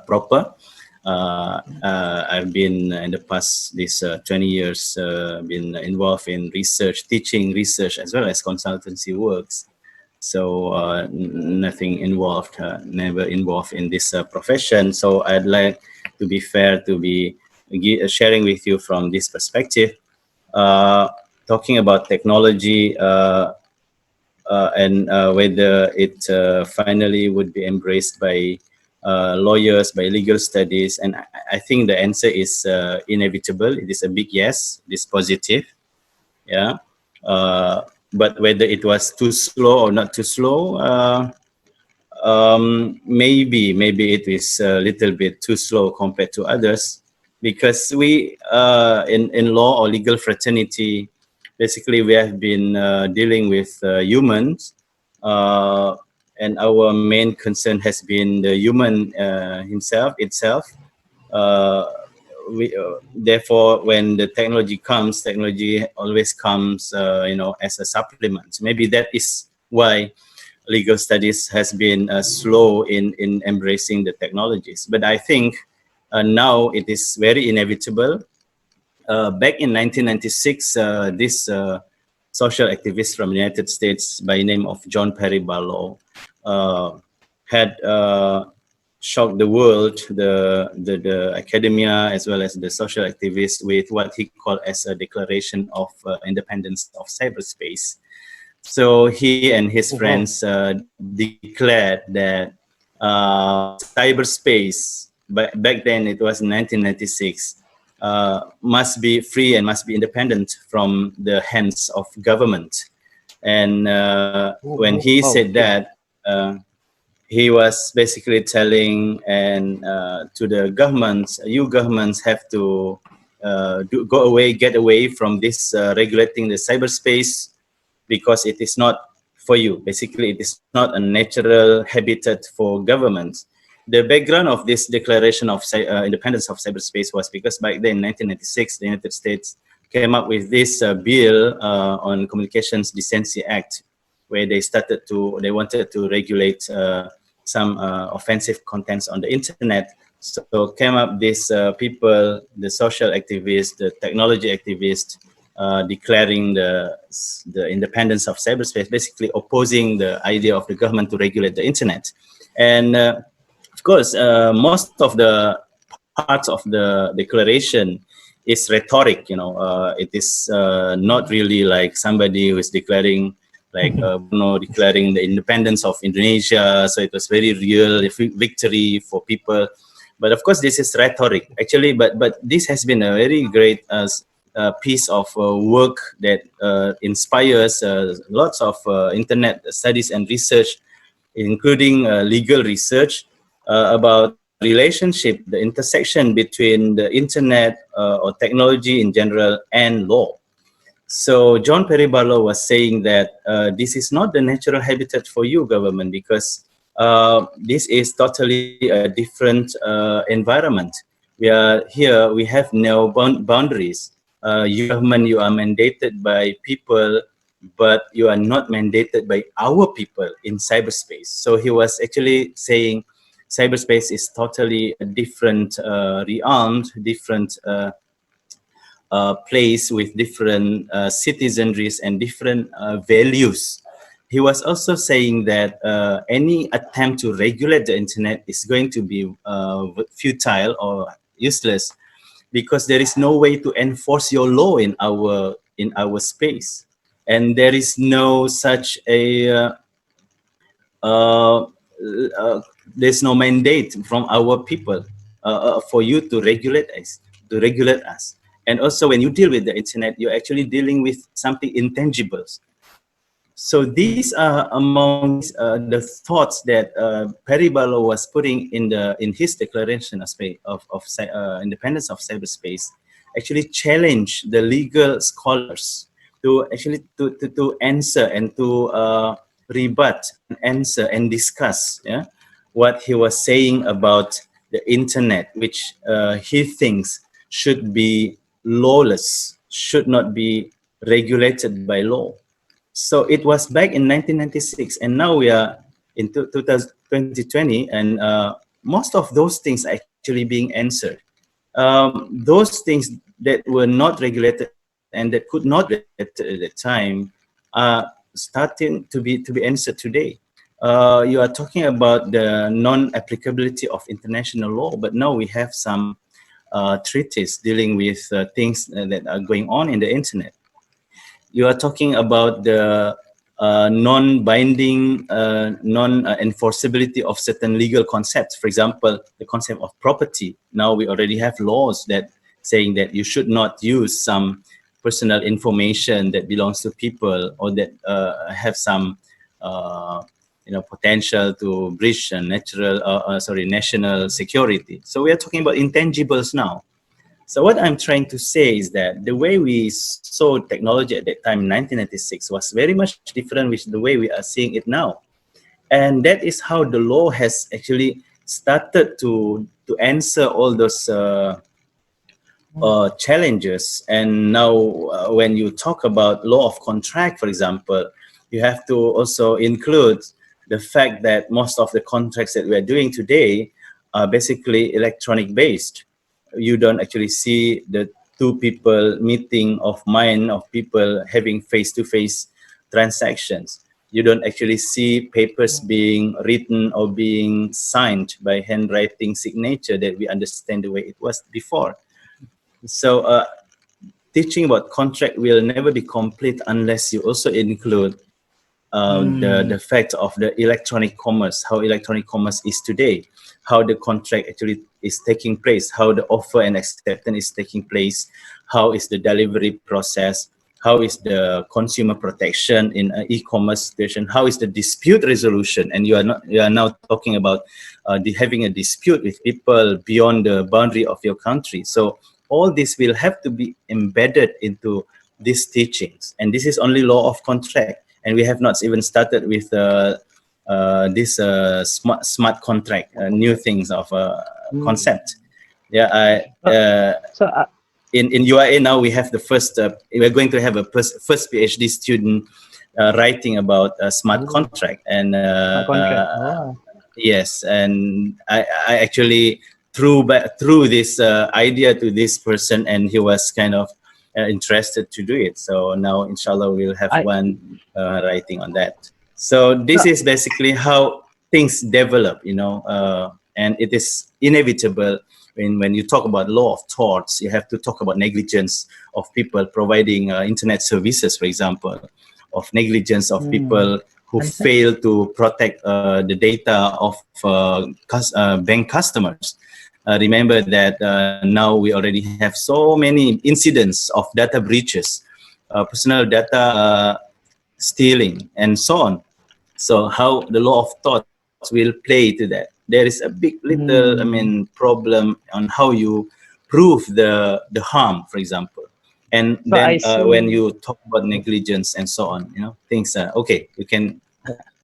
proper. I've been in the past this 20 years been involved in research, teaching research, as well as consultancy works. So nothing involved, never involved in this profession. So I'd like to be fair to be sharing with you from this perspective, talking about technology and whether it finally would be embraced by lawyers, by legal studies. And I think the answer is inevitable. It is a big yes. It is positive. Yeah. But whether it was too slow or not too slow, maybe it is a little bit too slow compared to others, because we in law or legal fraternity, basically we have been dealing with humans, and our main concern has been the human itself. Therefore, when the technology always comes, as a supplement. Maybe that is why legal studies has been slow in embracing the technologies. But I think now it is very inevitable. Back in 1996, this social activist from the United States by the name of John Perry Barlow had shocked the world, the academia, as well as the social activists, with what he called as a declaration of independence of cyberspace. So he and his friends declared that cyberspace, back then it was 1996, must be free and must be independent from the hands of government. And when he said that, he was basically telling to the governments, you governments have to get away from this regulating the cyberspace, because it is not for you. Basically, it is not a natural habitat for governments. The background of this declaration of independence of cyberspace was because back then, in 1996, the United States came up with this bill on Communications Decency Act, where they wanted to regulate some offensive contents on the internet. So came up these people, the social activists, the technology activists, declaring the independence of cyberspace, basically opposing the idea of the government to regulate the internet. And of course, most of the parts of the declaration is rhetoric. You know, it is not really like somebody who is declaring, like declaring the independence of Indonesia. So it was very real victory for people. But of course, this is rhetoric actually. But this has been a very great piece of work that inspires lots of internet studies and research, including legal research about the relationship, the intersection between the internet or technology in general and law. So John Perry Barlow was saying that this is not the natural habitat for you, government, because this is totally a different environment. We are here, we have no boundaries. You government, you are mandated by people, but you are not mandated by our people in cyberspace. So he was actually saying cyberspace is totally a different realm, different place with different citizenries and different values. He was also saying that any attempt to regulate the internet is going to be futile or useless, because there is no way to enforce your law in our space, and there is no such a there's no mandate from our people for you to regulate us. And also, when you deal with the internet, you're actually dealing with something intangible. So these are among the thoughts that Perry Barlow was putting in his declaration of independence of cyberspace, actually challenge the legal scholars to actually to answer and to rebut, and answer and discuss what he was saying about the internet, which he thinks should be lawless, should not be regulated by law. So it was back in 1996, and now we are in 2020, and most of those things are actually being answered. Those things that were not regulated and that could not be regulated at the time are starting to be answered today. You are talking about the non-applicability of international law, but now we have some treaties dealing with things that are going on in the internet. You are talking about the non-binding, non-enforceability of certain legal concepts. For example, the concept of property. Now we already have laws that saying that you should not use some personal information that belongs to people, or that have some potential to breach national security. So we are talking about intangibles now. So what I'm trying to say is that the way we saw technology at that time in 1996 was very much different with the way we are seeing it now. And that is how the law has actually started to answer all those challenges. And now when you talk about law of contract, for example, you have to also include the fact that most of the contracts that we are doing today are basically electronic based. You don't actually see the two people meeting of mind, of people having face-to-face transactions. You don't actually see papers being written or being signed by handwriting signature that we understand the way it was before. So teaching about contract will never be complete unless you also include the fact of the electronic commerce, how electronic commerce is today, how the contract actually is taking place, how the offer and acceptance is taking place, how is the delivery process, how is the consumer protection in an e-commerce situation, how is the dispute resolution, and you are now talking about having a dispute with people beyond the boundary of your country. So all this will have to be embedded into these teachings, and this is only law of contract. And we have not even started with this smart contract, new things of concept. Yeah, in UIA now we have the first. We're going to have a first PhD student writing about a smart contract, and Yes, and I actually threw this idea to this person, and he was kind of interested to do it. So now, inshallah, we'll have I one writing on that. So this is basically how things develop, and it is inevitable when you talk about law of torts. You have to talk about negligence of people providing internet services, for example, of negligence of people who understand. fail to protect the data of bank customers. Remember that now we already have so many incidents of data breaches, personal data stealing, and so on. So how the law of thoughts will play to that? There is a big little, problem on how you prove the harm, for example. And So I then when see. you talk about negligence and so on, things are okay. You can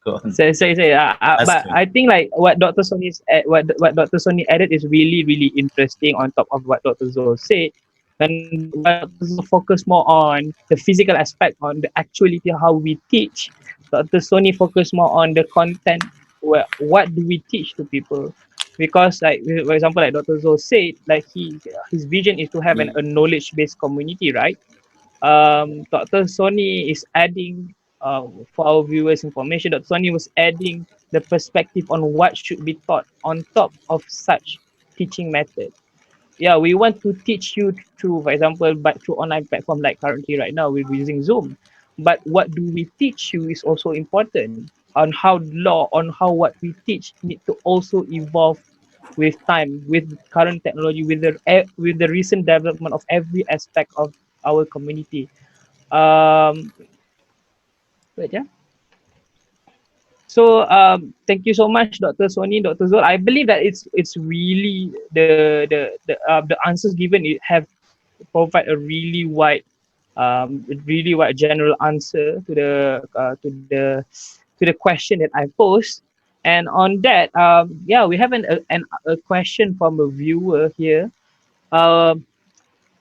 go on. Say. Ask But me. I think like what Dr. Sonny's what Dr. Sonny added is really interesting on top of what Dr. Zul said. And while Dr. Zul focus more on the physical aspect, on the actuality how we teach, Dr. Sonny focus more on the content. What do we teach to people? Because like for example, like Dr. Zul said, like his vision is to have a knowledge based community, right? Dr. Sonny is adding for our viewers information. Dr. Sonny was adding the perspective on what should be taught on top of such teaching method. Yeah, we want to teach you through, for example, but through online platform like currently right now we're using Zoom. But what do we teach you is also important on how law, on how what we teach need to also evolve with time, with current technology, with the recent development of every aspect of our community. Um, wait, yeah. So thank you so much, Dr. Sonny, Dr. Zul. I believe that it's really the answers given it have provide a really wide general answer to the question that I posed. And on that, yeah, we have a question from a viewer here. Um,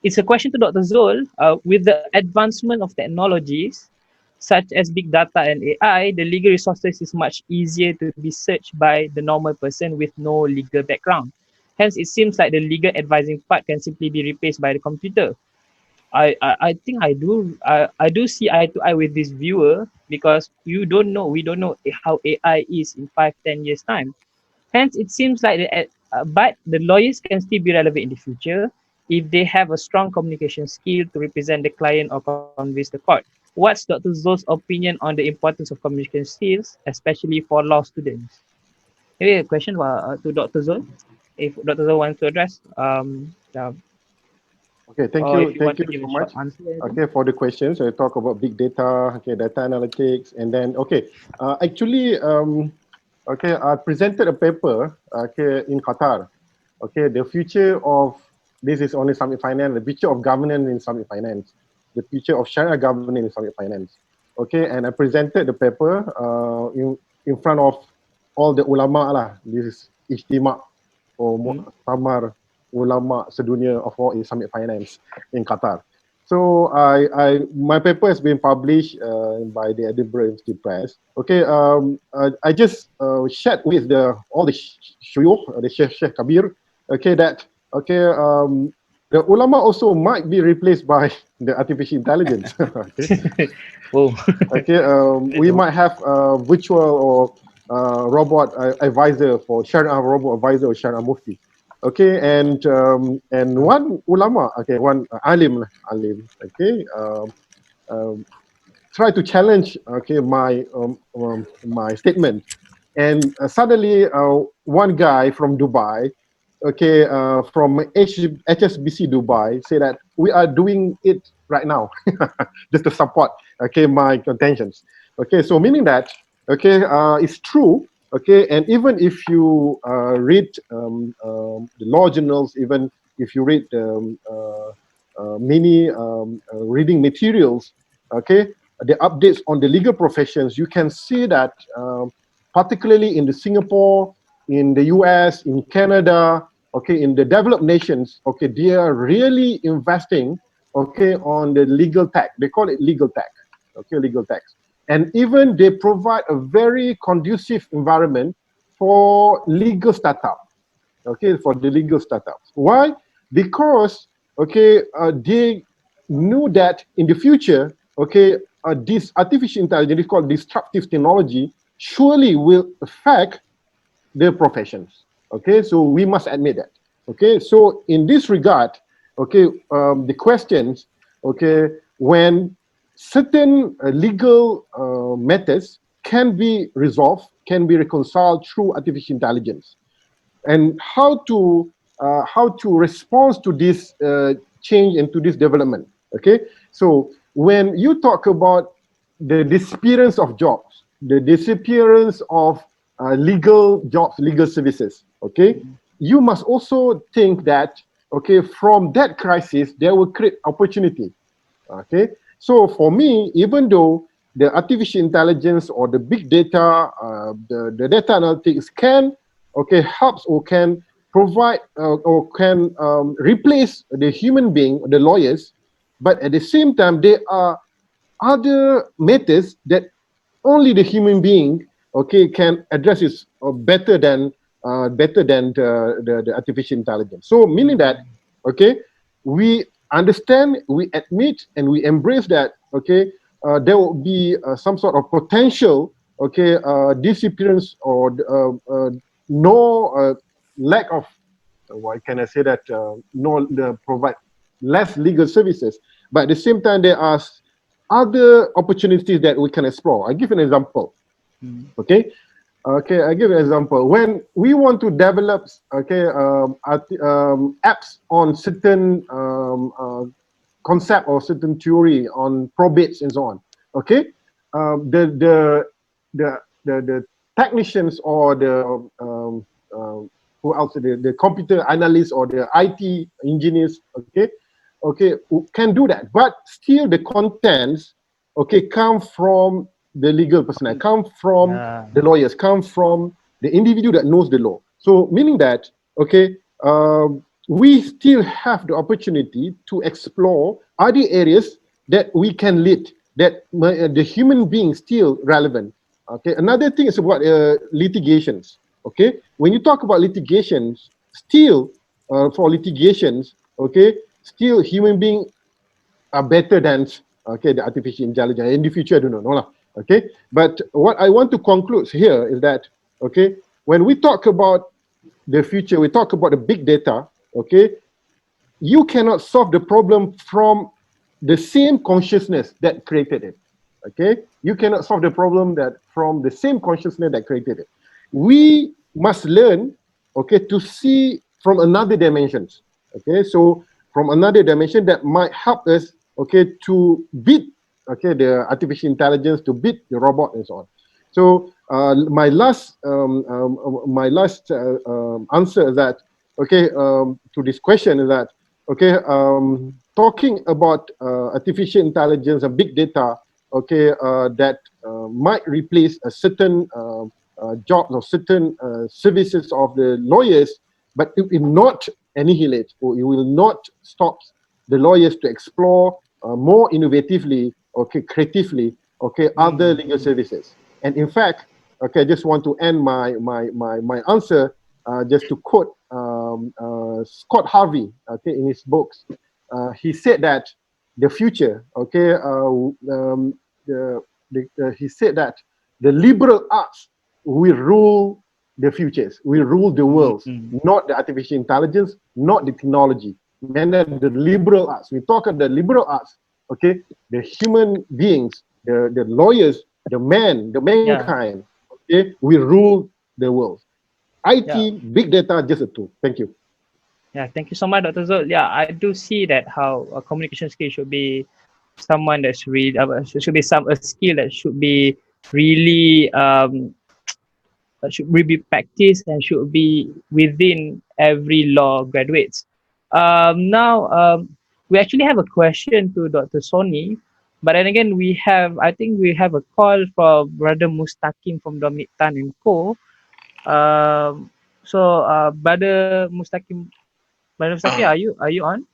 it's a question to Dr. Zul. With the advancement of technologies such as big data and AI, the legal resources is much easier to be searched by the normal person with no legal background. Hence, it seems like the legal advising part can simply be replaced by the computer. I think I do see eye to eye with this viewer because we don't know how AI is in 5-10 years time. Hence, it seems like but the lawyers can still be relevant in the future if they have a strong communication skill to represent the client or convince the court. What's Dr. Zol's opinion on the importance of communication skills, especially for law students? Maybe a question to Dr. Zol, if Dr. Zol wants to address, Okay, or if you thank want you to give a so short much. answer. Okay, for the questions, I talk about big data, okay, data analytics, and then actually, okay, I presented a paper, okay, in Qatar. Okay, the future of this is on Islamic finance, the future of governance in Islamic finance, the future of Sharia governance in Islamic finance. Okay, and I presented the paper in front of all the ulama lah. This is ijtima or muktamar ulama sedunia of all Islamic finance in Qatar. So my paper has been published by the Edinburgh Institute Press. Okay, I just shared with all the shuyukh, the Sheikh Kabir. Okay, the ulama also might be replaced by the artificial intelligence. Okay. Oh, Okay, we might have a virtual or robot advisor for Sharia robot advisor or Sharia Mufti. Okay, and one ulama, okay, one alim, okay, try to challenge, okay, my statement, and suddenly one guy from Dubai, okay, from HSBC Dubai, say that we are doing it right now, just to support, okay, my contentions. Okay, so meaning that, okay, it's true. Okay, and even if you read the law journals, even if you read many reading materials, okay, the updates on the legal professions, you can see that particularly in the Singapore, in the US, in Canada, okay, in the developed nations, okay, they are really investing, okay, on the legal tech. They call it legal tech, okay, legal tech. And even they provide a very conducive environment for legal startup. Okay, for the legal startups. Why? Because they knew that in the future, this artificial intelligence is called disruptive technology, surely will affect their professions. Okay, so we must admit that. Okay, so in this regard, the questions, when certain legal matters can be resolved, can be reconciled through artificial intelligence, and how to respond to this change and to this development. Okay, so when you talk about the disappearance of jobs, the disappearance of legal jobs, legal services, you must also think that from that crisis there will create opportunity. Okay, so for me, even though the artificial intelligence or the big data, the data analytics can helps or can provide or can replace the human being, the lawyers, but at the same time there are other matters that only the human being can address it better than the artificial intelligence. So meaning that we understand, we admit, and we embrace that there will be some sort of potential disappearance or lack of why can I say that provide less legal services, but at the same time there are other opportunities that we can explore. I give an example. I give an example. When we want to develop apps on certain concept or certain theory on probates and so on, the technicians or the who else, the computer analysts or the IT engineers, who can do that, but still the contents come from the legal personnel, come from the lawyers, come from the individual that knows the law. So meaning that we still have the opportunity to explore other areas that we can lead, that the human being still relevant. Another thing is about litigations. When you talk about litigations, still for litigations, still human beings are better than the artificial intelligence. In the future, I don't know. But what I want to conclude here is that when we talk about the future, we talk about the big data. You cannot solve the problem from the same consciousness that created it. You cannot solve the problem that from the same consciousness that created it. We must learn to see from another dimensions. So from another dimension that might help us to beat the artificial intelligence, to beat the robot and so on. So my last answer is that to this question is that talking about artificial intelligence and big data that might replace a certain jobs or certain services of the lawyers, but it will not annihilate, or it will not stop the lawyers to explore more innovatively, creatively, other legal services. And in fact, I just want to end my answer just to quote Scott Harvey, in his books. He said that the future, he said that the liberal arts will rule the futures, will rule the world, not the artificial intelligence, not the technology. And then the liberal arts, we talk about the liberal arts, the human beings, the lawyers, the mankind, will rule the world. IT, big data, just a tool. Thank you. Yeah, thank you so much, Dr. Zul. Yeah, I do see that how a communication skill should be someone that's really should be a skill that should be really should be practiced and should be within every law graduates. Now we actually have a question to Dr. Sonny, but then again I think we have a call from Brother Mustaqim from Dominic Tan and Co. Brother Mustaqim, are you on?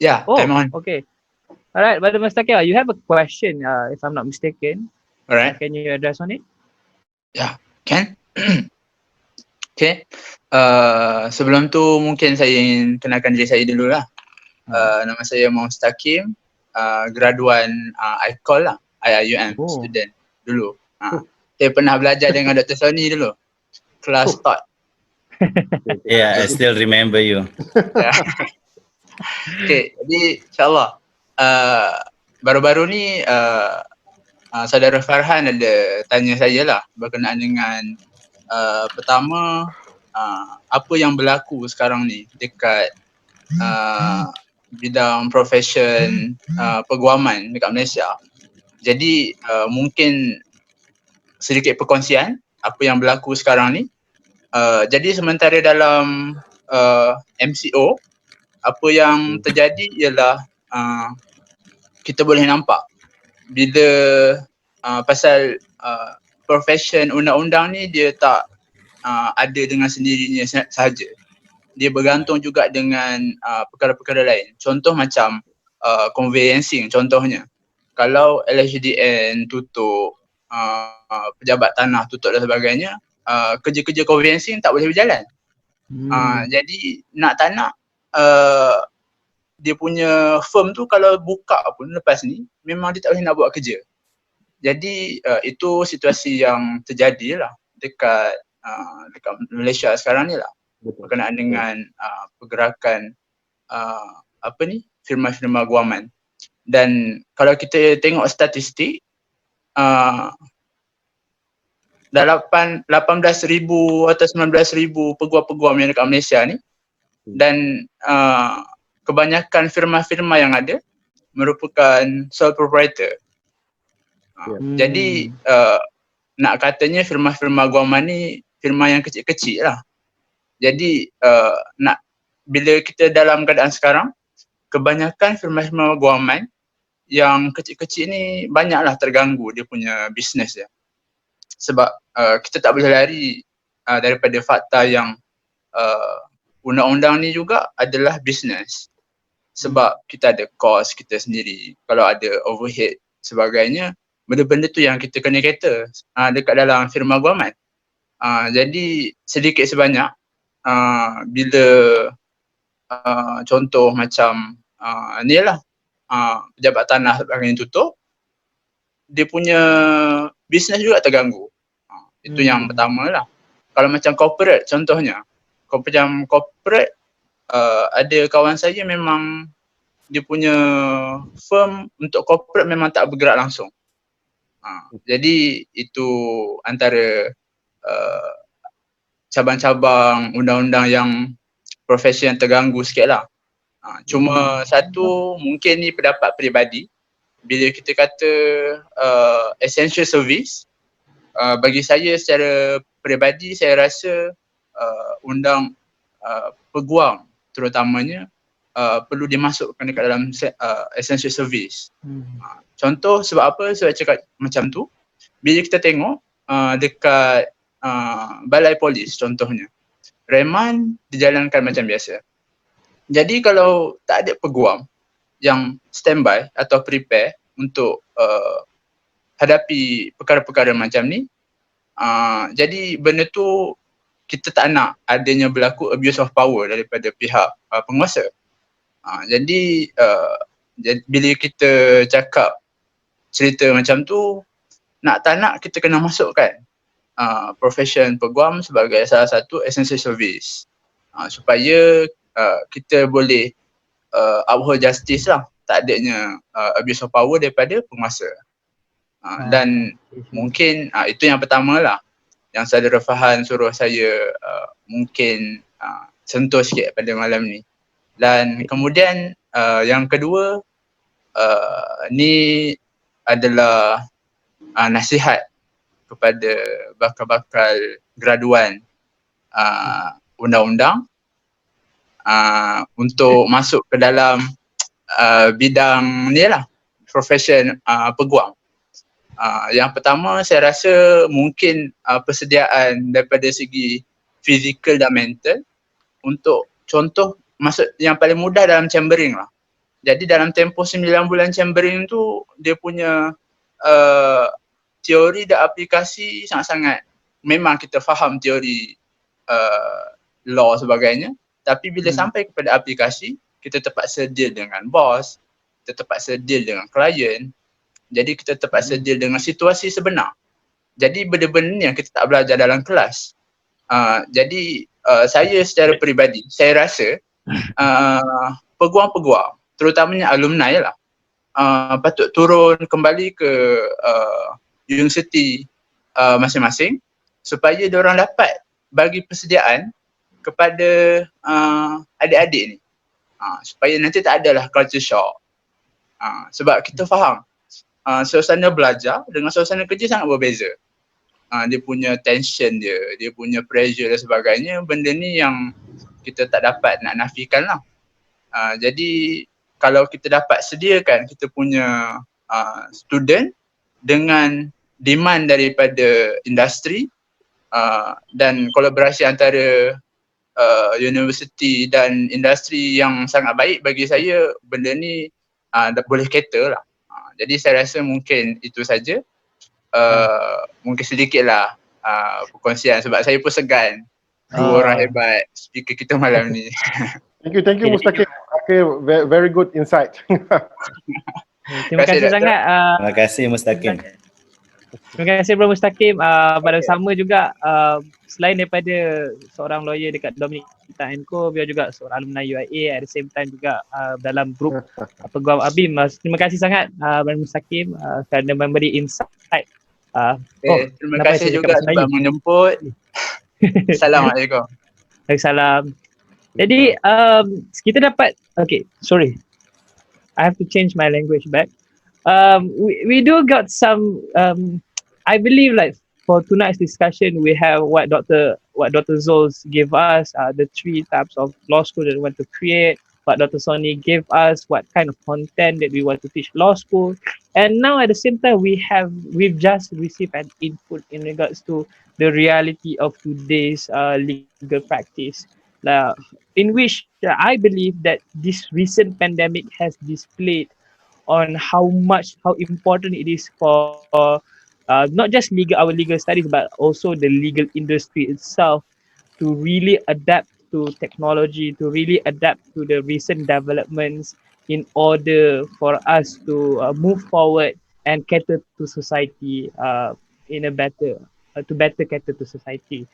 Yeah, I'm on. Okay. All right, Brother Mustaqim, you have a question, if I'm not mistaken. All right. Can you address on it? Yeah, can. Okay. Sebelum tu mungkin saya ingin kenalkan diri saya dulu lah. Nama saya Mustaqim, graduan AIKOL lah, IIUM student dulu. Saya pernah belajar dengan Dr. Sonny dulu, kelas start. Yeah, I still remember you. Okay, jadi insyaAllah baru-baru ni Saudara Farhan ada tanya saya lah berkenaan dengan pertama apa yang berlaku sekarang ni dekat bidang profession peguaman dekat Malaysia. Jadi mungkin sedikit perkongsian apa yang berlaku sekarang ni. Jadi sementara dalam MCO, apa yang terjadi ialah kita boleh nampak bila pasal profession undang-undang ni dia tak ada dengan sendirinya sahaja. Dia bergantung juga dengan perkara-perkara lain. Contoh macam conveyancing contohnya. Kalau LHDN tutup, pejabat tanah tutup dan sebagainya, kerja-kerja conveyancing tak boleh berjalan. Jadi nak tak nak dia punya firm tu kalau buka pun lepas ni memang dia tak boleh nak buat kerja. Jadi itu situasi yang terjadi lah dekat Malaysia sekarang ni lah. Berkenaan dengan pergerakan firma-firma guaman. Dan kalau kita tengok statistik, dah 18,000 atau 19,000 peguam-peguam yang dekat Malaysia ni, dan kebanyakan firma-firma yang ada merupakan sole proprietor. Jadi nak katanya firma-firma guaman ni firma yang kecil-kecil lah. Jadi bila kita dalam keadaan sekarang, kebanyakan firma-firma guaman yang kecil-kecil ni banyaklah terganggu dia punya bisnes dia. Sebab kita tak boleh lari daripada fakta yang undang-undang ni juga adalah bisnes. Sebab kita ada kos kita sendiri, kalau ada overhead sebagainya, benda-benda tu yang kita kena cater dekat dalam firma guaman. Jadi sedikit sebanyak bila contoh macam ni lah pejabat tanah sebagainya tutup, dia punya bisnes juga terganggu. Itu yang pertama lah. Kalau macam corporate contohnya, macam corporate ada kawan saya memang dia punya firm untuk corporate memang tak bergerak langsung. Jadi itu antara cabang-cabang undang-undang yang profesi yang terganggu sikit lah. Cuma satu, mungkin ni pendapat peribadi, bila kita kata essential service, bagi saya secara peribadi saya rasa undang peguam terutamanya perlu dimasukkan dekat dalam essential service. Contoh sebab apa saya cakap macam tu, bila kita tengok dekat balai polis contohnya, reman dijalankan macam biasa. Jadi kalau tak ada peguam yang standby atau prepare untuk hadapi perkara-perkara macam ni, jadi benda tu kita tak nak adanya berlaku abuse of power daripada pihak penguasa. Jadi bila kita cakap cerita macam tu, nak tak nak kita kena masukkan profession peguam sebagai salah satu essential service, supaya kita boleh uphold justice lah, tak adanya abuse of power daripada penguasa. Dan mungkin itu yang pertama lah yang saudara Farhan suruh saya mungkin sentuh sikit pada malam ni. Dan kemudian yang kedua, ni adalah nasihat kepada bakal-bakal graduan undang-undang untuk masuk ke dalam bidang ni lah, profession peguam. Yang pertama saya rasa mungkin persediaan daripada segi fizikal dan mental. Untuk contoh, masuk yang paling mudah dalam chambering lah. Jadi dalam tempoh 9 bulan chambering tu, dia punya teori dan aplikasi sangat-sangat, memang kita faham teori law sebagainya, tapi bila sampai kepada aplikasi, kita terpaksa deal dengan bos, kita terpaksa deal dengan klien, jadi kita terpaksa deal dengan situasi sebenar. Jadi benda-benda ni yang kita tak belajar dalam kelas. Jadi saya secara peribadi, saya rasa peguam-peguam, terutamanya alumni lah, patut turun kembali ke universiti masing-masing supaya diorang dapat bagi persediaan kepada adik-adik ni, supaya nanti tak adalah culture shock. Sebab kita faham suasana belajar dengan suasana kerja sangat berbeza. Dia punya tension dia punya pressure dan sebagainya, benda ni yang kita tak dapat nak nafikan lah. Jadi kalau kita dapat sediakan kita punya student dengan demand daripada industri dan kolaborasi antara universiti dan industri yang sangat baik, bagi saya benda ni boleh cater lah. Jadi saya rasa mungkin itu saja. Mungkin sedikitlah perkongsian sebab saya pun segan dua orang hebat speaker kita malam ni. Thank you Mustaqim. Okay, very good insight. Terima kasih sangat. Terima kasih Mustaqim. Terima kasih Bro Mustaqim. Pada sama juga, selain daripada seorang lawyer dekat Dominic kita AIKOL, beliau juga seorang alumni UIA, at the same time juga dalam grup Peguam ABIM. Terima kasih sangat Bro Mustaqim kerana memberi insight. Terima kasih juga sebab menjemput. Assalamualaikum. Waalaikumsalam. Jadi kita dapat, okay, sorry, I have to change my language back. We do got some I believe like for tonight's discussion we have what Dr. Zul gave us, the 3 types of law school that we want to create, what Dr. Sonny gave us, what kind of content that we want to teach law school, and now at the same time we've just received an input in regards to the reality of today's legal practice, in which I believe that this recent pandemic has displayed on how important it is for not just our legal studies, but also the legal industry itself to really adapt to technology, to really adapt to the recent developments in order for us to move forward and cater to society in a better cater to society.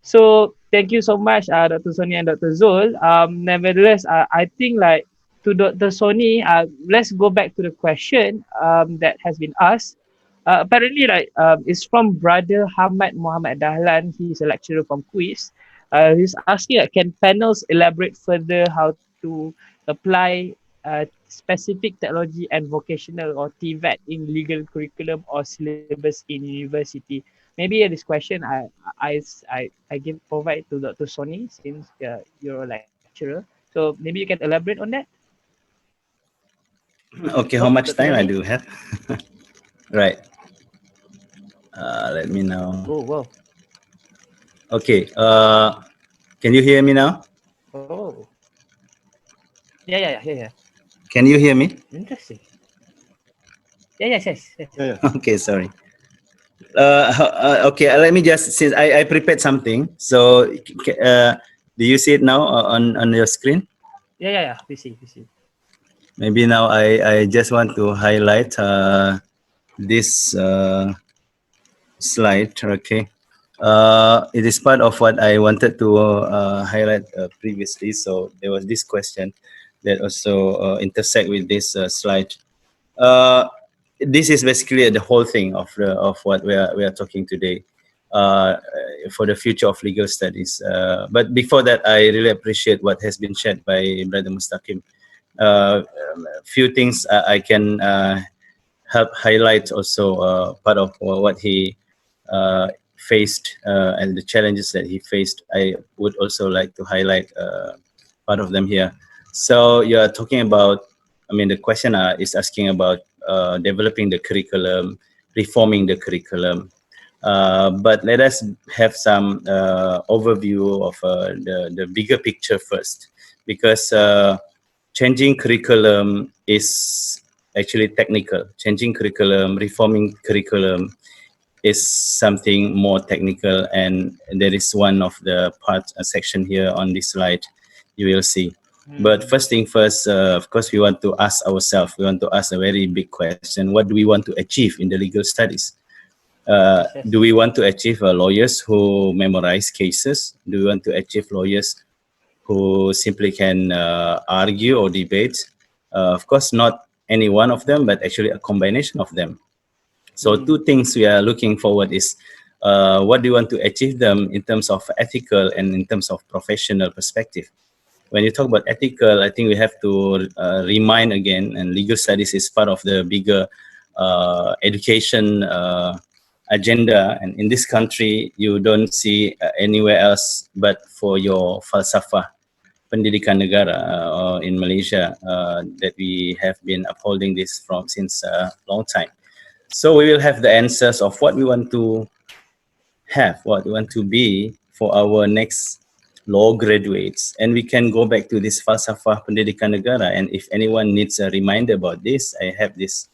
So thank you so much, Dr. Sonny and Dr. Zul. Nevertheless, I think like to Dr. Sonny, let's go back to the question that has been asked. Apparently, it's from brother Ahmad Muhammad Dahlan. He's a lecturer from Quiz. He's asking, can panels elaborate further how to apply specific technology and vocational or TVET in legal curriculum or syllabus in university? Maybe this question I provide to Dr. Sonny, since you're a lecturer. So maybe you can elaborate on that. Okay, how much time I do have? Right. Let me know. Oh, wow. Okay. Can you hear me now? Oh. Yeah. Can you hear me? Interesting. Yes. Yeah. Okay, sorry. Okay, let me just, since I prepared something. So, do you see it now on your screen? Yeah. We see. Maybe now I just want to highlight this slide. Okay, it is part of what I wanted to highlight previously. So there was this question that also intersect with this slide. This is basically the whole thing of what we are talking today for the future of legal studies. But before that, I really appreciate what has been shared by Brother Mustaqim. Few things I can help highlight also part of what he faced and the challenges that he faced. I would also like to highlight part of them here. So you are talking about, I mean, the question is asking about developing the curriculum, reforming the curriculum. But let us have some overview of the bigger picture first, because changing curriculum is actually technical. Changing curriculum, reforming curriculum is something more technical, and there is one of the part section here on this slide you will see. But first thing first, of course, we want to ask ourselves, we want to ask a very big question: what do we want to achieve in the legal studies? Do we want to achieve lawyers who memorize cases? Do we want to achieve lawyers who simply can argue or debate? Of course, not any one of them, but actually a combination of them. So two things we are looking forward is what do you want to achieve them in terms of ethical and in terms of professional perspective. When you talk about ethical, I think we have to remind again, and legal studies is part of the bigger education agenda. And in this country, you don't see anywhere else but for your falsafah, pendidikan negara in Malaysia, that we have been upholding this from since a long time. So we will have the answers of what we want to have, what we want to be for our next law graduates. And we can go back to this falsafah pendidikan negara. And if anyone needs a reminder about this, I have this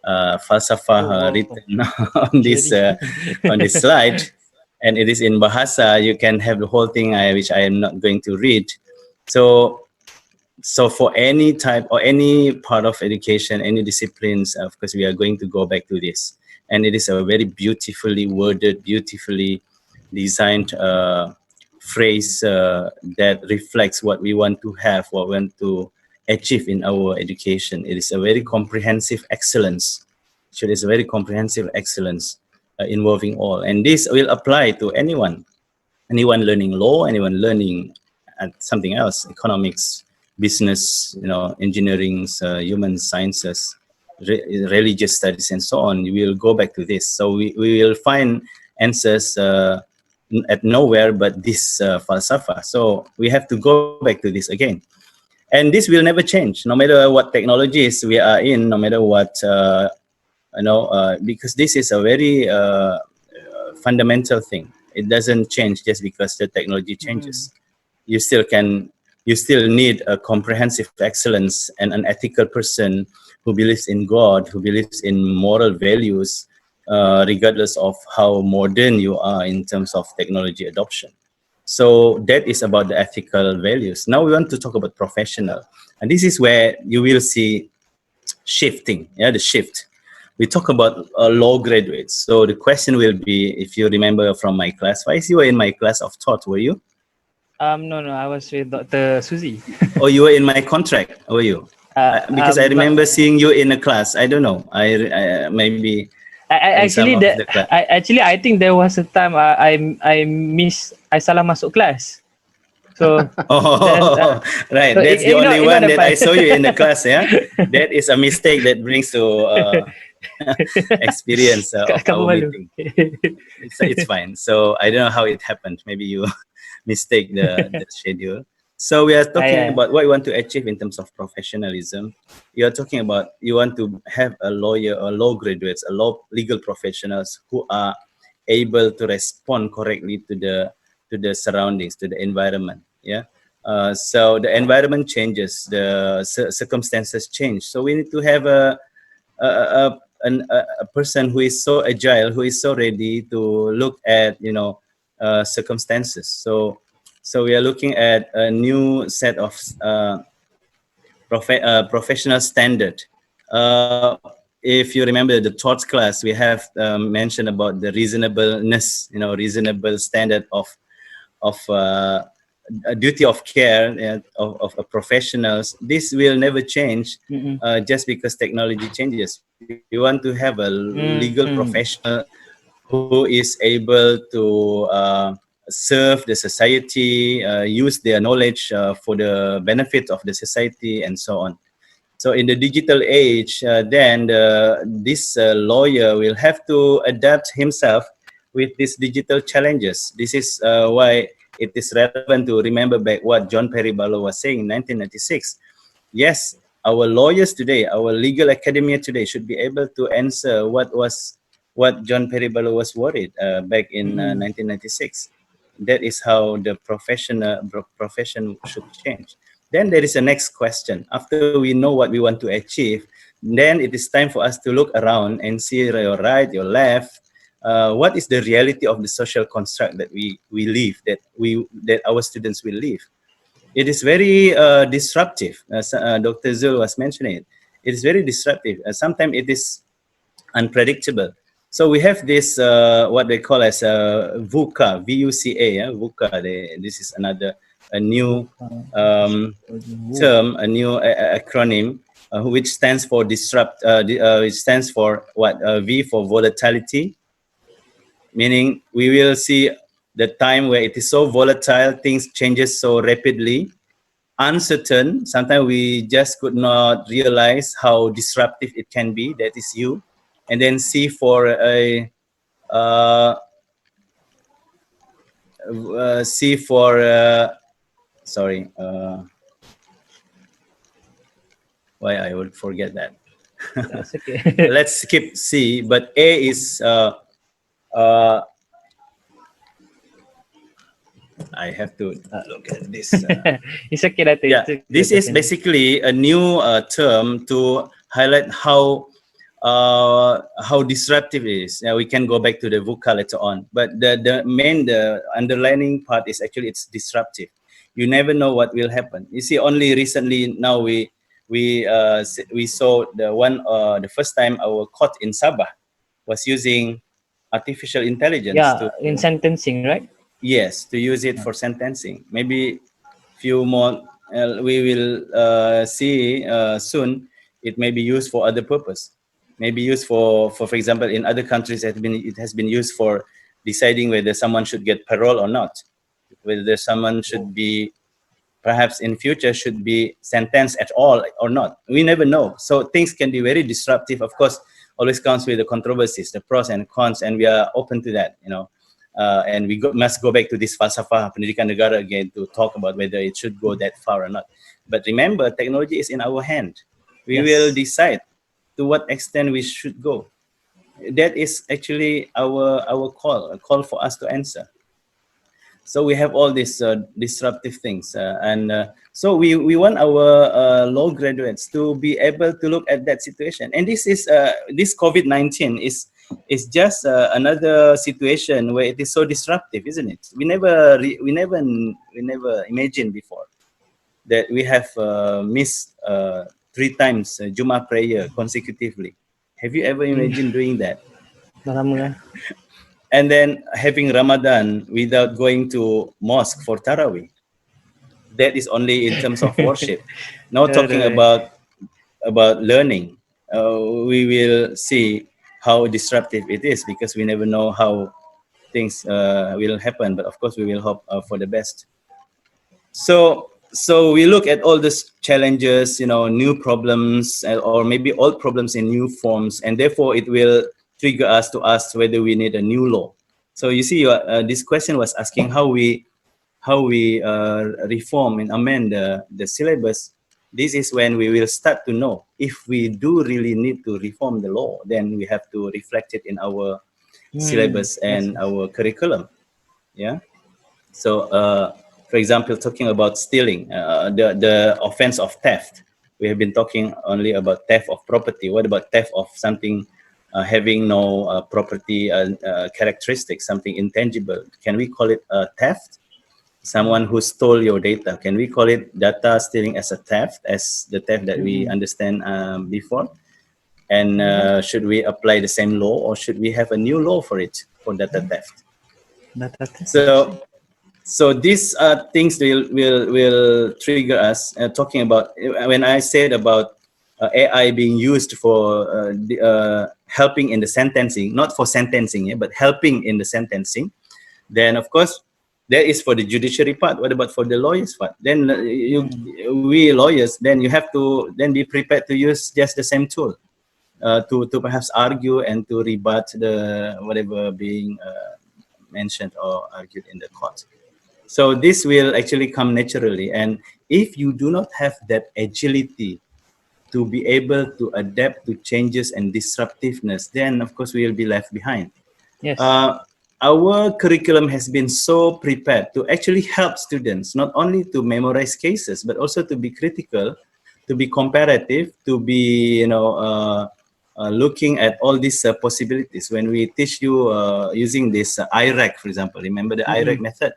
falsafah written on this slide. And it is in Bahasa. You can have the whole thing, which I am not going to read. So for any type or any part of education, any disciplines, of course, we are going to go back to this. And it is a very beautifully worded, beautifully designed phrase that reflects what we want to have, what we want to achieve in our education. It is a very comprehensive excellence. So it is a very comprehensive excellence involving all. And this will apply to anyone learning law, anyone learning something else, economics, business, engineering, human sciences, religious studies, and so on. We will go back to this. So we will find answers at nowhere but this falsafah. So we have to go back to this again. And this will never change, no matter what technologies we are in, no matter what, because this is a very fundamental thing. It doesn't change just because the technology changes. You still need a comprehensive excellence and an ethical person who believes in God, who believes in moral values, regardless of how modern you are in terms of technology adoption. So that is about the ethical values. Now we want to talk about professional. And this is where you will see shifting, the shift. We talk about law graduates. So the question will be, if you remember from my class, Faiz, you were in my class of thought, were you? No, I was with Dr. Suzy. Oh, you were in my contract, were you? Because I remember seeing you in a class. I don't know. I maybe. I think there was a time I salah masuk kelas. So right. So that's the only one that I saw you in the class. Yeah, that is a mistake that brings to experience of our meeting. It's fine. So I don't know how it happened. Maybe you mistake the schedule. So we are talking about what you want to achieve in terms of professionalism. You are talking about you want to have a lawyer or law graduates, legal professionals who are able to respond correctly to the surroundings, to the environment. Yeah. So the environment changes, the circumstances change. So we need to have a person who is so agile, who is so ready to look at circumstances. So we are looking at a new set of professional standard. If you remember the thoughts class, we have mentioned about the reasonableness, reasonable standard of a duty of care of professionals. This will never change just because technology changes. We want to have a legal professional who is able to serve the society, use their knowledge for the benefit of the society, and so on. So in the digital age, then this lawyer will have to adapt himself with these digital challenges. This is why it is relevant to remember back what John Perry Barlow was saying in 1996. Yes, our lawyers today, our legal academia today should be able to answer what John Perry Barlow was worried back in 1996. That is how the profession should change. Then there is a next question. After we know what we want to achieve, then it is time for us to look around and see your right, your left, what is the reality of the social construct that we live, that our students will live. It is very disruptive, as Dr. Zul was mentioning it. It is very disruptive. Sometimes it is unpredictable. So we have this, what they call as VUCA, V-U-C-A, VUCA. This is a new term, a new acronym, which stands for disrupt, which stands for what? V for volatility, meaning we will see the time where it is so volatile, things changes so rapidly, uncertain. Sometimes we just could not realize how disruptive it can be. That is you. And then C for a C for sorry, why I would forget that. That's okay. Let's skip C, but A is I have to look at this. It's okay, Dato'. Yeah, It's okay, this is Dato'. basically a new term to highlight how disruptive it is. Now we can go back to the VUCA later on, but the underlining part is actually it's disruptive. You never know what will happen. You see, only recently now we saw the first time our court in Sabah was using artificial intelligence. Yeah, in sentencing, right? Yes, to use it for sentencing. Maybe few more we will see soon. It may be used for other purpose. Maybe used for example, in other countries it has been used for deciding whether someone should get parole or not, whether someone should be perhaps in future should be sentenced at all or not. We never know. So things can be very disruptive. Of course, always comes with the controversies, the pros and cons, and we are open to that, you know. And we must go back to this falsafah pendidikan negara again to talk about whether it should go that far or not. But remember, technology is in our hand. We will decide to what extent we should go. That is actually our call, a call for us to answer. So we have all these disruptive things, so we want our law graduates to be able to look at that situation. And this is this COVID-19 is just another situation where it is so disruptive, isn't it? We never imagined before that we have missed 3 times Jummah prayer consecutively. Have you ever imagined doing that? And then having Ramadan without going to mosque for Tarawih. That is only in terms of worship. Now talking about learning, we will see how disruptive it is, because we never know how things will happen. But of course, we will hope for the best. So we look at all these challenges, you know, new problems, or maybe old problems in new forms, and therefore it will trigger us to ask whether we need a new law. So you see, this question was asking how we reform and amend the syllabus. This is when we will start to know if we do really need to reform the law. Then we have to reflect it in our syllabus and our curriculum. Yeah. So, for example, talking about stealing, the offense of theft. We have been talking only about theft of property. What about theft of something having no property characteristics, something intangible? Can we call it theft? Someone who stole your data, can we call it data stealing as a theft, as the theft that we understand before? And should we apply the same law, or should we have a new law for it, for data theft? So these are things will trigger us. Talking about, when I said about AI being used for helping in the sentencing, not for sentencing, but helping in the sentencing, then of course that is for the judiciary part. What about for the lawyers part? Then we lawyers, then you have to then be prepared to use just the same tool to perhaps argue and to rebut the whatever being mentioned or argued in the court. So this will actually come naturally. And if you do not have that agility to be able to adapt to changes and disruptiveness, then of course we will be left behind. Yes. Our curriculum has been so prepared to actually help students, not only to memorize cases, but also to be critical, to be comparative, to be, you know, looking at all these possibilities. When we teach you using this IRAC, for example, remember the IRAC method?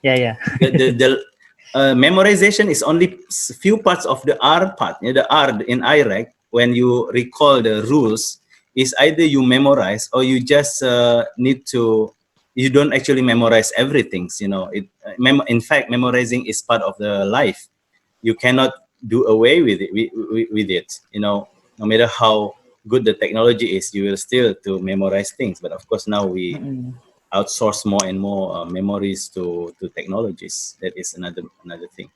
Yeah. The memorization is only few parts of the R part. The R in IRAC, when you recall the rules, is either you memorize or you just need to, you don't actually memorize everything. You know, in fact, memorizing is part of the life. You cannot do away with it. With it, you know, no matter how good the technology is, you will still to memorize things. But of course, now we outsource more and more memories to technologies. That is another thing.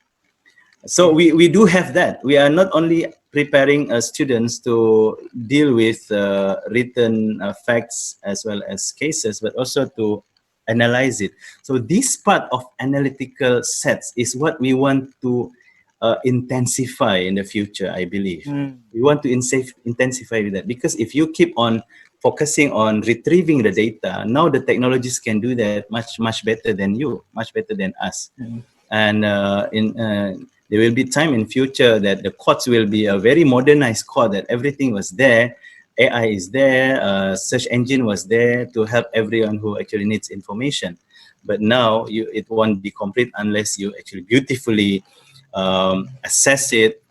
So we do have that. We are not only preparing students to deal with written facts as well as cases, but also to analyze it. So this part of analytical sets is what we want to intensify in the future, I believe. We want to intensify with that, because if you keep on focusing on retrieving the data, now the technologies can do that much better than you, much better than us. And there will be time in future that the courts will be a very modernized court, that everything was there, AI is there, search engine was there to help everyone who actually needs information. But now it won't be complete unless you actually beautifully assess it,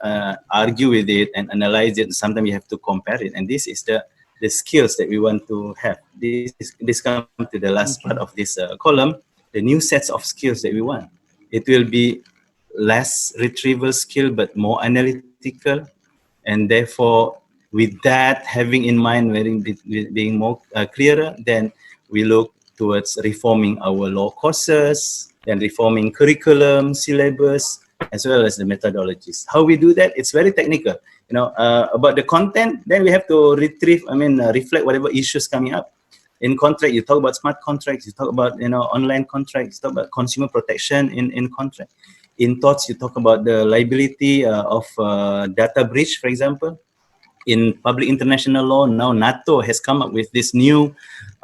argue with it, and analyze it. Sometimes you have to compare it, and this is the skills that we want to have. This comes to the last part of this column, the new sets of skills that we want. It will be less retrieval skill, but more analytical. And therefore, with that having in mind, being more clearer, then we look towards reforming our law courses, then reforming curriculum, syllabus, as well as the methodologies. How we do that, it's very technical. You know, about the content, then we have to reflect whatever issues coming up. In contract, you talk about smart contracts, you talk about, you know, online contracts, you talk about consumer protection in contract. In thoughts, you talk about the liability of data breach, for example. In public international law, now NATO has come up with this new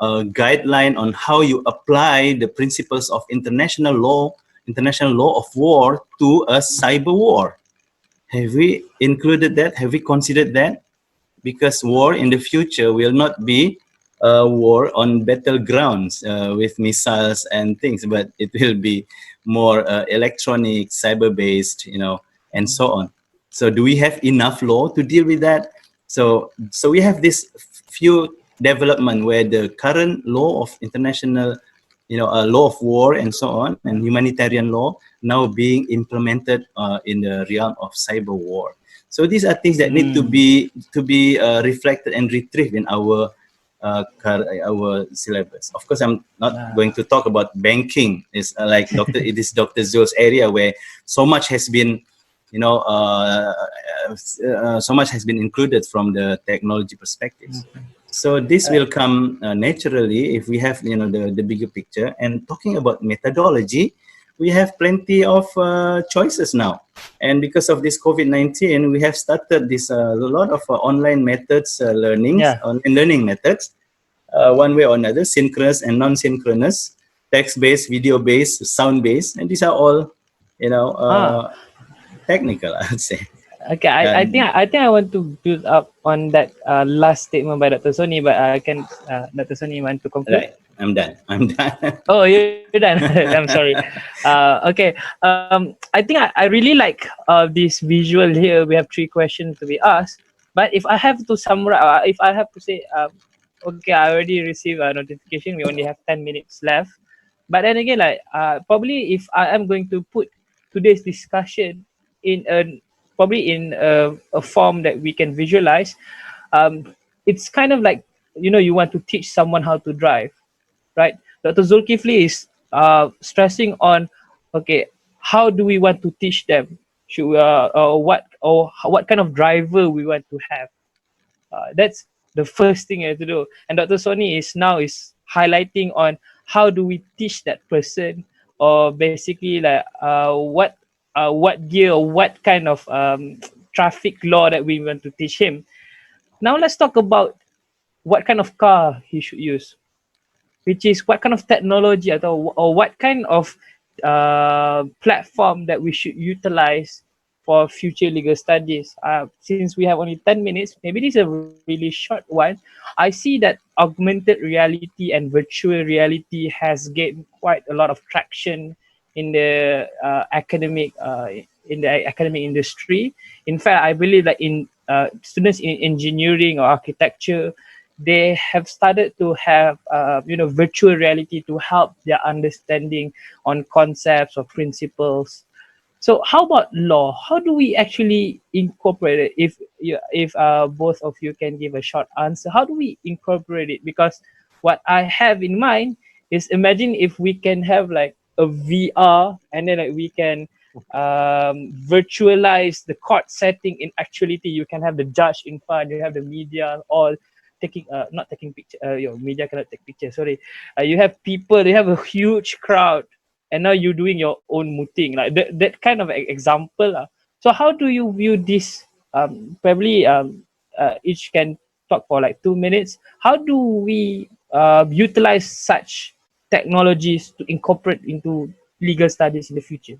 guideline on how you apply the principles of international law of war to a cyber war. Have we included that? Have we considered that? Because war in the future will not be a war on battlegrounds with missiles and things, but it will be more electronic, cyber-based, you know, and so on. So do we have enough law to deal with that? So we have this few development where the current law of international, you know, law of war and so on, and humanitarian law now being implemented in the realm of cyber war. So these are things that need to be reflected and retrieved in our syllabus. Of course, I'm not going to talk about banking. It's like it is Dr. Zul's area where so much has been, you know, so much has been included from the technology perspectives. So this will come naturally if we have, you know, the bigger picture. And talking about methodology, we have plenty of choices now. And because of this COVID-19, we have started this a lot of online methods, learning methods, one way or another, synchronous and non-synchronous, text-based, video-based, sound-based, and these are all, you know, technical, I would say. Okay, I think I want to build up on that last statement by Dr. Sonny, but I can Dr. Sonny want to conclude. Right, I'm done. Oh, you're done. I'm sorry. Okay. I think I really like this visual here. We have 3 questions to be asked. But if I have to summarize, if I have to say, okay, I already received a notification. We only have 10 minutes left. But then again, like probably if I am going to put today's discussion in a form that we can visualize, it's kind of like, you know, you want to teach someone how to drive, right? Dr. Zulkifli is stressing on, okay, how do we want to teach them? Should we, what kind of driver we want to have? That's the first thing you have to do. And Dr. Sonny is highlighting on how do we teach that person, or basically like what gear or what kind of traffic law that we want to teach him. Now let's talk about what kind of car he should use, which is what kind of technology or what kind of platform that we should utilize for future legal studies. Since we have only 10 minutes, maybe this is a really short one. I see that augmented reality and virtual reality has gained quite a lot of traction in the academic industry. In fact, I believe that in students in engineering or architecture, they have started to have virtual reality to help their understanding on concepts or principles. So how about law? How do we actually incorporate it? If both of you can give a short answer, how do we incorporate it? Because what I have in mind is, imagine if we can have like a VR, and then like we can virtualize the court setting. In actuality, you can have the judge in front, you have the media all taking not taking picture. Your media cannot take pictures. Sorry, you have people. They have a huge crowd, and now you're doing your own muting, like that kind of example. So how do you view this? Probably each can talk for like 2 minutes. How do we utilize such technologies to incorporate into legal studies in the future?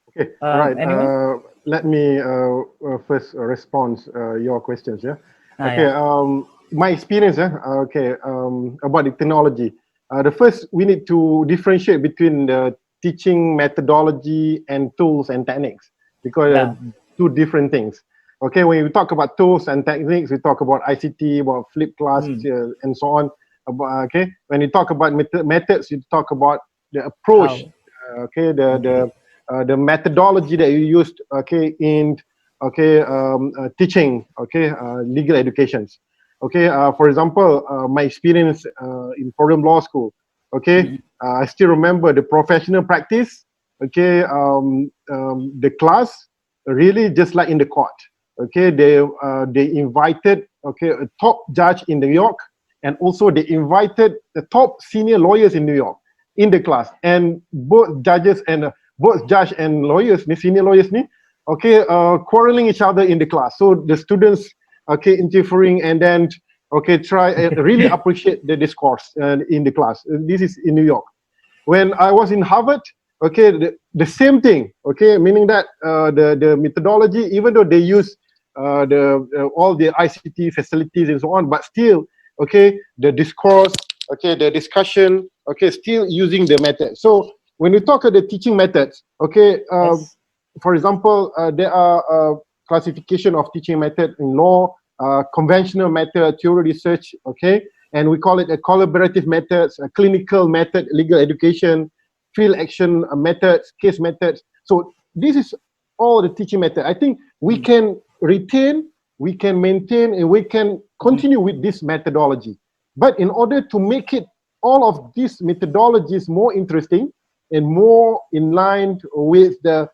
Okay, all right. Anyone? Let me first respond your questions. Yeah. Okay. Yeah. My experience. About the technology. The first, we need to differentiate between the teaching methodology and tools and techniques, because two different things. Okay, when we talk about tools and techniques, we talk about ICT, about flipped class, and so on. Okay, when you talk about methods, you talk about the approach. The methodology that you used. Okay, in teaching. Okay, legal educations. Okay, for example, my experience in Foreign Law School. Okay, I still remember the professional practice. Okay, the class really just like in the court. Okay, they invited a top judge in New York, and also they invited the top senior lawyers in New York in the class, and both judge and lawyers, senior lawyers, quarreling each other in the class. So the students interfering, and then try really appreciate the discourse in the class. This is in New York. When I was in Harvard, the same thing. Meaning that the methodology, even though they use all the ICT facilities and so on, but still the discourse, the discussion, still using the method. So when we talk about the teaching methods, for example, there are classification of teaching method in law, conventional method, theory research, and we call it a collaborative methods, a clinical method, legal education, field action methods, case methods. So this is all the teaching method. I think we can retain, we can maintain, and we can continue with this methodology. But in order to make it all of these methodologies more interesting and more in line with the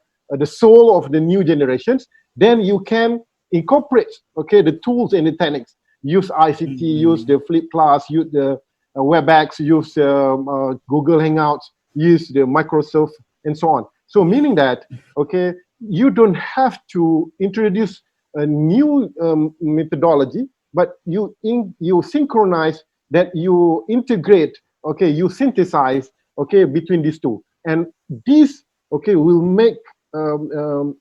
soul of the new generations, then you can incorporate the tools and the techniques. Use ICT, use the flipped class, use the WebEx, use Google Hangouts, use the Microsoft, and so on. So meaning that you don't have to introduce a new methodology, but you synchronize, that you integrate, you synthesize between these two, and this will make the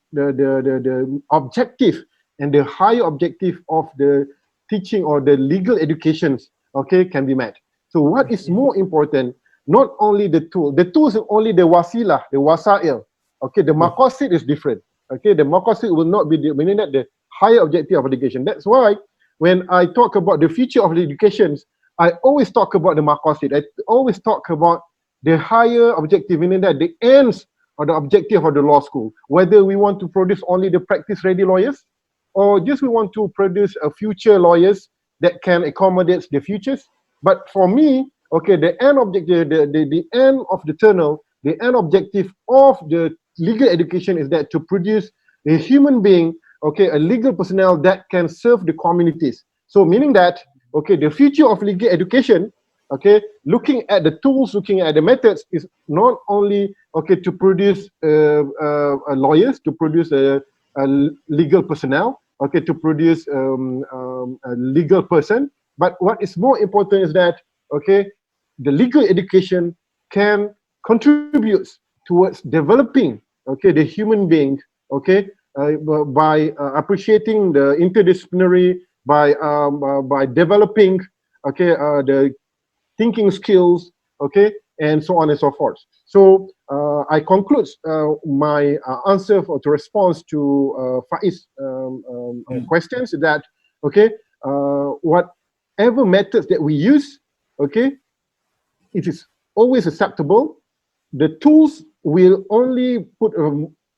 objective and the higher objective of the teaching or the legal educations can be met. So what is more important, not only the tool is only the wasilah, the wasail. The maqasid is different. The maqasid will not be meaning that the higher objective of education. That's why when I talk about the future of the educations, I always talk about the maqasid. I always talk about the higher objective, meaning that the ends or the objective of the law school, whether we want to produce only the practice-ready lawyers, or just we want to produce a future lawyers that can accommodate the futures. But for me, the end objective, the end of the tunnel, the end objective of the legal education is that to produce a human being, a legal personnel that can serve the communities. So meaning that, the future of legal education, looking at the tools, looking at the methods, is not only to produce lawyers, to produce a legal personnel, to produce a legal person, but what is more important is that the legal education can contribute towards developing okay, the human being, okay, by appreciating the interdisciplinary, by developing, okay, the thinking skills, okay, and so on and so forth. So I conclude my answer to response to Faiz questions that, okay, whatever methods that we use, okay, it is always acceptable. The tools will only put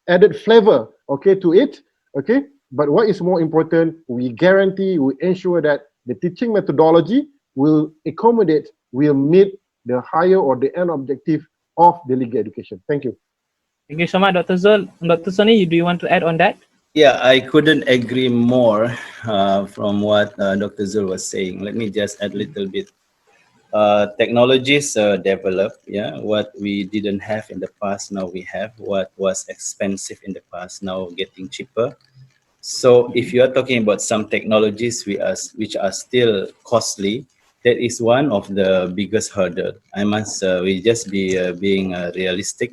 added flavor, okay, to it, okay. But what is more important, we guarantee, we ensure that the teaching methodology will accommodate, will meet the higher or the end objective of the legal education. Thank you. Thank you so much, Dr. Zul. Dr. Sonny, do you want to add on that? Yeah, I couldn't agree more from what Dr. Zul was saying. Let me just add a little bit. Technologies develop, yeah. What we didn't have in the past, now we have. What was expensive in the past, now getting cheaper. So if you are talking about some technologies which are still costly, that is one of the biggest hurdle. I must we just be being realistic.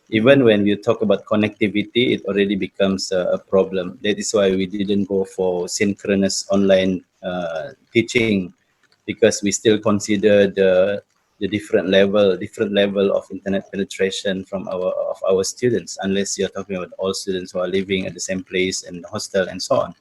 Even when we talk about connectivity, it already becomes a problem. That is why we didn't go for synchronous online teaching, because we still consider the different level of internet penetration from our students, unless you're talking about all students who are living at the same place in the hostel and so on.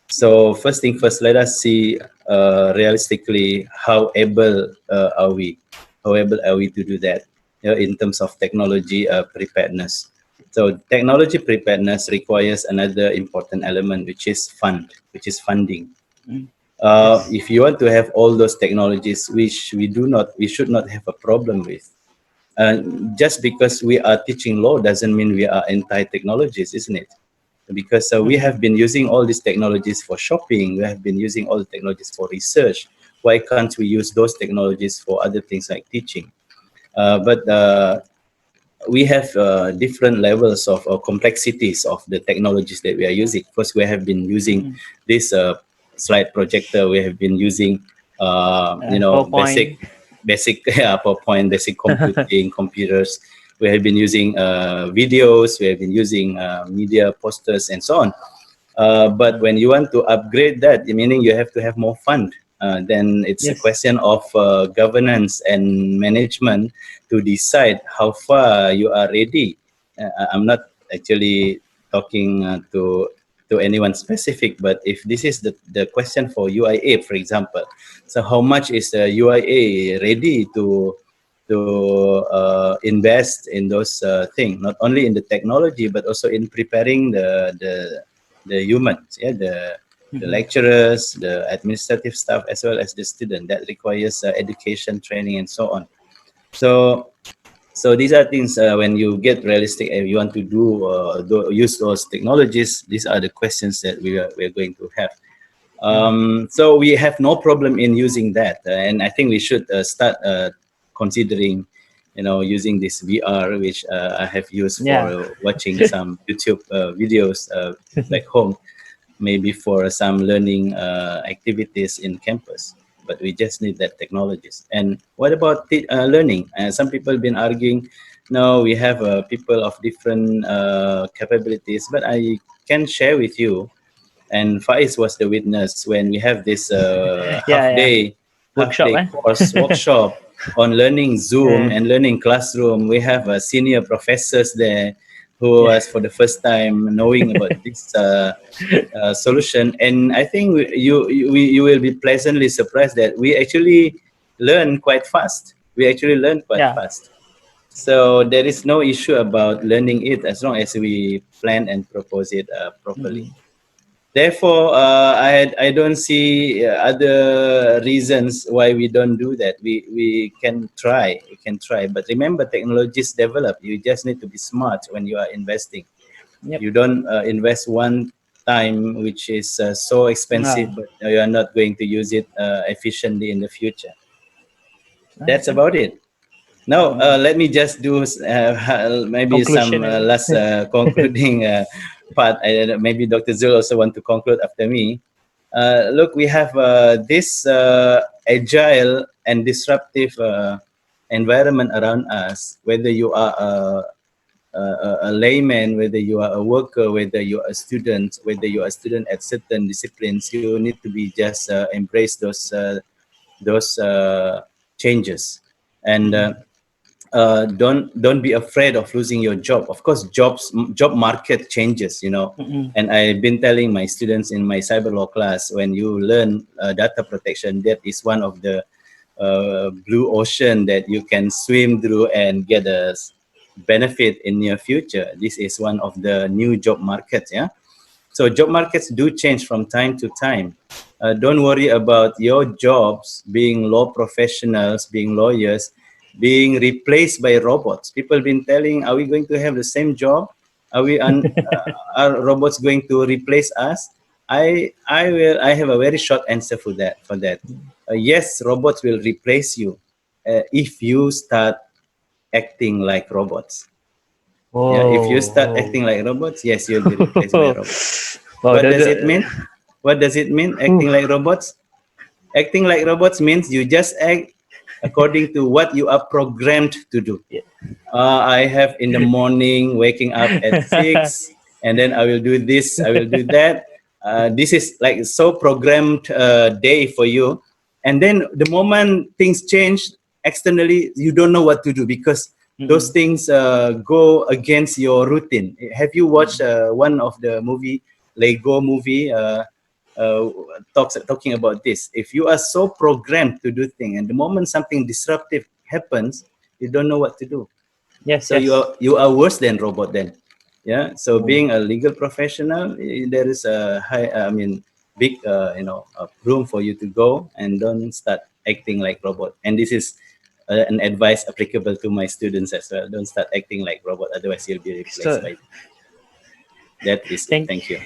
So first thing first, let us see realistically how able are we to do that, you know, in terms of technology preparedness. So technology preparedness requires another important element, which is funding. If you want to have all those technologies, which we should not have a problem with. Just because we are teaching law doesn't mean we are anti-technologies, isn't it? Because we have been using all these technologies for shopping, we have been using all the technologies for research. Why can't we use those technologies for other things like teaching? But we have different levels of complexities of the technologies that we are using. First, we have been using this slide projector. We have been using, you know, PowerPoint. basic PowerPoint, basic computing, computers. We have been using videos. We have been using media posters and so on. But when you want to upgrade that, meaning you have to have more fund. Then it's a question of governance and management to decide how far you are ready. I'm not actually talking to anyone specific, but if this is the question for UIA, for example, so how much is the UIA ready to invest in those things, not only in the technology but also in preparing the humans, yeah, the lecturers, the administrative staff, as well as the student that requires education, training, and so on. So these are things when you get realistic and you want to use those technologies. These are the questions that we're going to have. So we have no problem in using that, and I think we should start considering, you know, using this VR, which I have used for watching some YouTube videos back home, maybe for some learning activities in campus. But we just need that technologies. And what about learning? Some people have been arguing, no, we have people of different capabilities, but I can share with you, and Faiz was the witness when we have this half-day course workshop on learning Zoom and learning classroom. We have senior professors there who was for the first time knowing about this solution, and I think you will be pleasantly surprised that we actually learn quite fast. Fast. So there is no issue about learning it as long as we plan and propose it properly. Therefore, I don't see other reasons why we don't do that. We can try. But remember, technologies develop. You just need to be smart when you are investing. You don't invest one time, which is so expensive, but you are not going to use it efficiently in the future. That's about it. Now, let me just do maybe some last concluding part. Maybe Dr. Zul also want to conclude after me. Look, we have this agile and disruptive environment around us, whether you are a layman, whether you are a worker, whether you are a student, whether you are a student at certain disciplines, you need to be just embrace those changes, and don't be afraid of losing your job. Of course, job market changes, you know. And I've been telling my students in my cyber law class, when you learn data protection, that is one of the blue ocean that you can swim through and get a benefit in near future. This is one of the new job markets, yeah. So job markets do change from time to time. Don't worry about your jobs being law professionals, being lawyers, being replaced by robots. People have been telling, are we going to have the same job? Are robots going to replace us? I have a very short answer for that. Yes, robots will replace you if you start acting like robots. Yeah, if you start acting like robots, yes, you'll be replaced by robots. What does it mean? What does it mean, acting like robots? Acting like robots means you just act according to what you are programmed to do. I have in the morning, waking up at 6, and then I will do this, I will do that. This is like so programmed day for you. And then the moment things change externally, you don't know what to do, because those things go against your routine. Have you watched one of the Lego movie, talking about this? If you are so programmed to do things, and the moment something disruptive happens, you don't know what to do. So you are worse than robot then. Yeah. So being a legal professional, there is a big room for you to go, and don't start acting like robot. And this is an advice applicable to my students as well. Don't start acting like robot, otherwise you'll be replaced by. That is it. Thank you.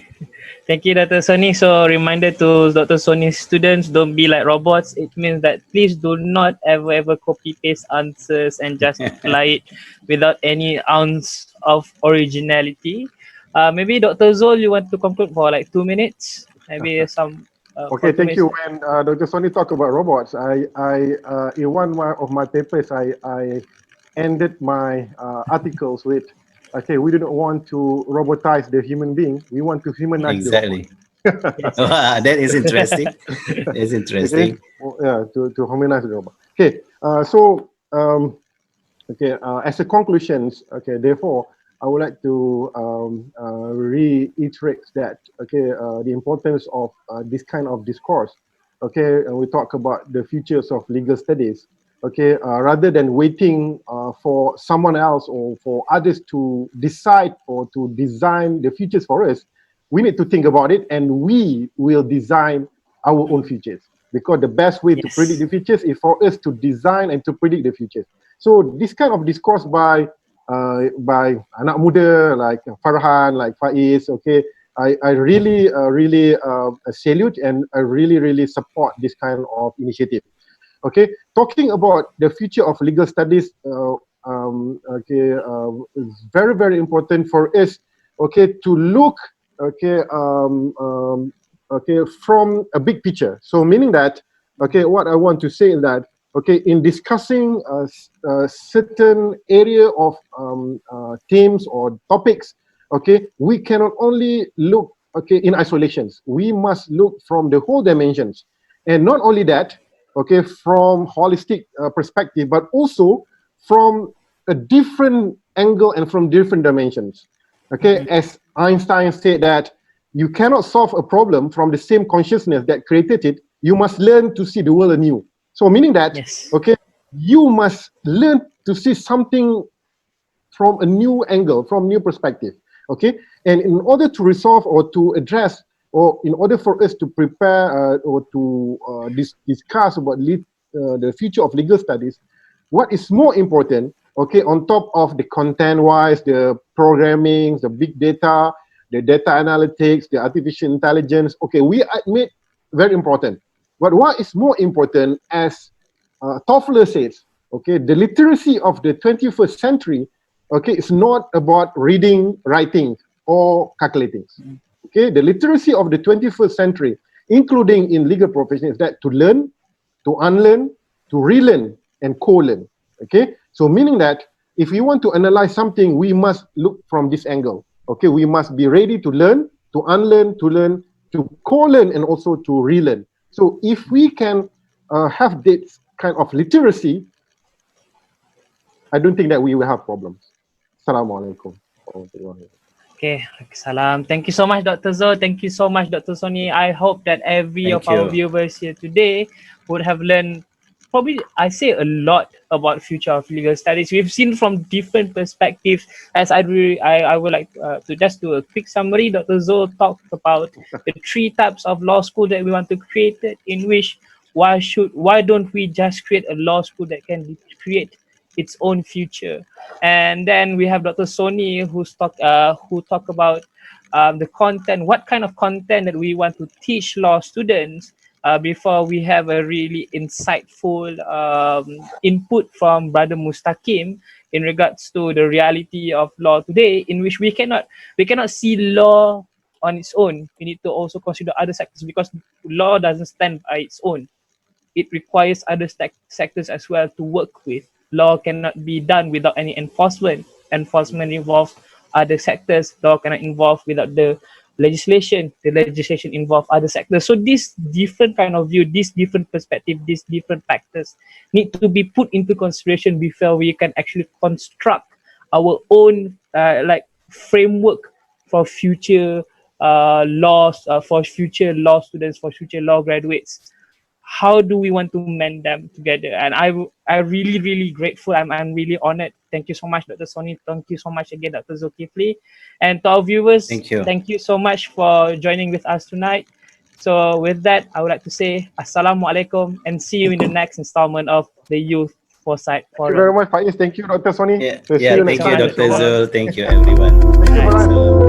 Thank you, Dr. Sonny. So, reminder to Dr. Sonny's students, don't be like robots. It means that please do not ever copy paste answers and just apply it without any ounce of originality. Maybe Dr. Zul, you want to conclude for like 2 minutes? Maybe some. Okay, thank you. When Dr. Sonny talked about robots, I in one of my papers, I ended my articles with, okay, we do not want to robotize the human being. We want to humanize the robot. That is interesting. That's interesting. Okay? Yeah, to humanize the robot. Okay, as a conclusion, okay, therefore, I would like to reiterate that, okay, the importance of this kind of discourse. Okay, and we talk about the futures of legal studies. Okay, rather than waiting for someone else or for others to decide or to design the futures for us, we need to think about it, and we will design our own futures. Because the best way to predict the futures is for us to design and to predict the futures. So this kind of discourse by anak muda like Farhan, like Faiz, okay, I really salute, and I really support this kind of initiative. Okay, talking about the future of legal studies, is very important for us, okay, to look, okay, from a big picture. So meaning that, okay, what I want to say is that, okay, in discussing a certain area of themes or topics, okay, we cannot only look, okay, in isolations. We must look from the whole dimensions, and not only that, okay, from holistic perspective, but also from a different angle and from different dimensions. Okay, as Einstein said that you cannot solve a problem from the same consciousness that created it. You must learn to see the world anew. So meaning that, okay, you must learn to see something from a new angle, from new perspective. Okay, and in order to resolve or to address, or in order for us to prepare or to discuss about the future of legal studies, what is more important, okay, on top of the content-wise, the programming, the big data, the data analytics, the artificial intelligence, okay, we admit very important. But what is more important, as Toffler says, okay, the literacy of the 21st century, okay, is not about reading, writing, or calculating. Okay, the literacy of the 21st century, including in legal profession, is that to learn, to unlearn, to relearn, and co-learn. Okay, so meaning that, if we want to analyze something, we must look from this angle. Okay, we must be ready to learn, to unlearn, to learn, to co-learn, and also to relearn. So if we can have this kind of literacy, I don't think that we will have problems. Assalamualaikum. Okay, salam. Thank you so much, Dr. Zul. Thank you so much, Dr. Sonny. I hope that every Thank of our you. viewers here today would have learned, probably, I say, a lot about future of legal studies. We've seen from different perspectives. As I would like to just do a quick summary. Dr. Zul talked about the 3 types of law school that we want to create, in which why don't we just create a law school that can create its own future. And then we have Dr. Sonny who talk about the content, what kind of content that we want to teach law students before we have a really insightful input from Brother Mustaqim in regards to the reality of law today, in which we cannot see law on its own. We need to also consider other sectors, because law doesn't stand by its own. It requires other sectors as well to work with. Law cannot be done without any enforcement. Enforcement involves other sectors. Law cannot involve without the legislation. The legislation involves other sectors. So this different kind of view, this different perspective, these different factors need to be put into consideration before we can actually construct our own framework for future laws, for future law students, for future law graduates. How do we want to mend them together? And I really grateful. I'm really honored. Thank you so much, Dr. Sonny. Thank you so much again, Dr. Zulkifli. And to our viewers, thank you so much for joining with us tonight. So with that, I would like to say Assalamualaikum and see you in the next installment of the Youth Foresight Forum. Thank you very much, Faiz. Thank you, Dr. Sonny. Yeah, See you thank next you, time. Dr. Zul. Thank you, everyone. Thank you, Bye. Brian.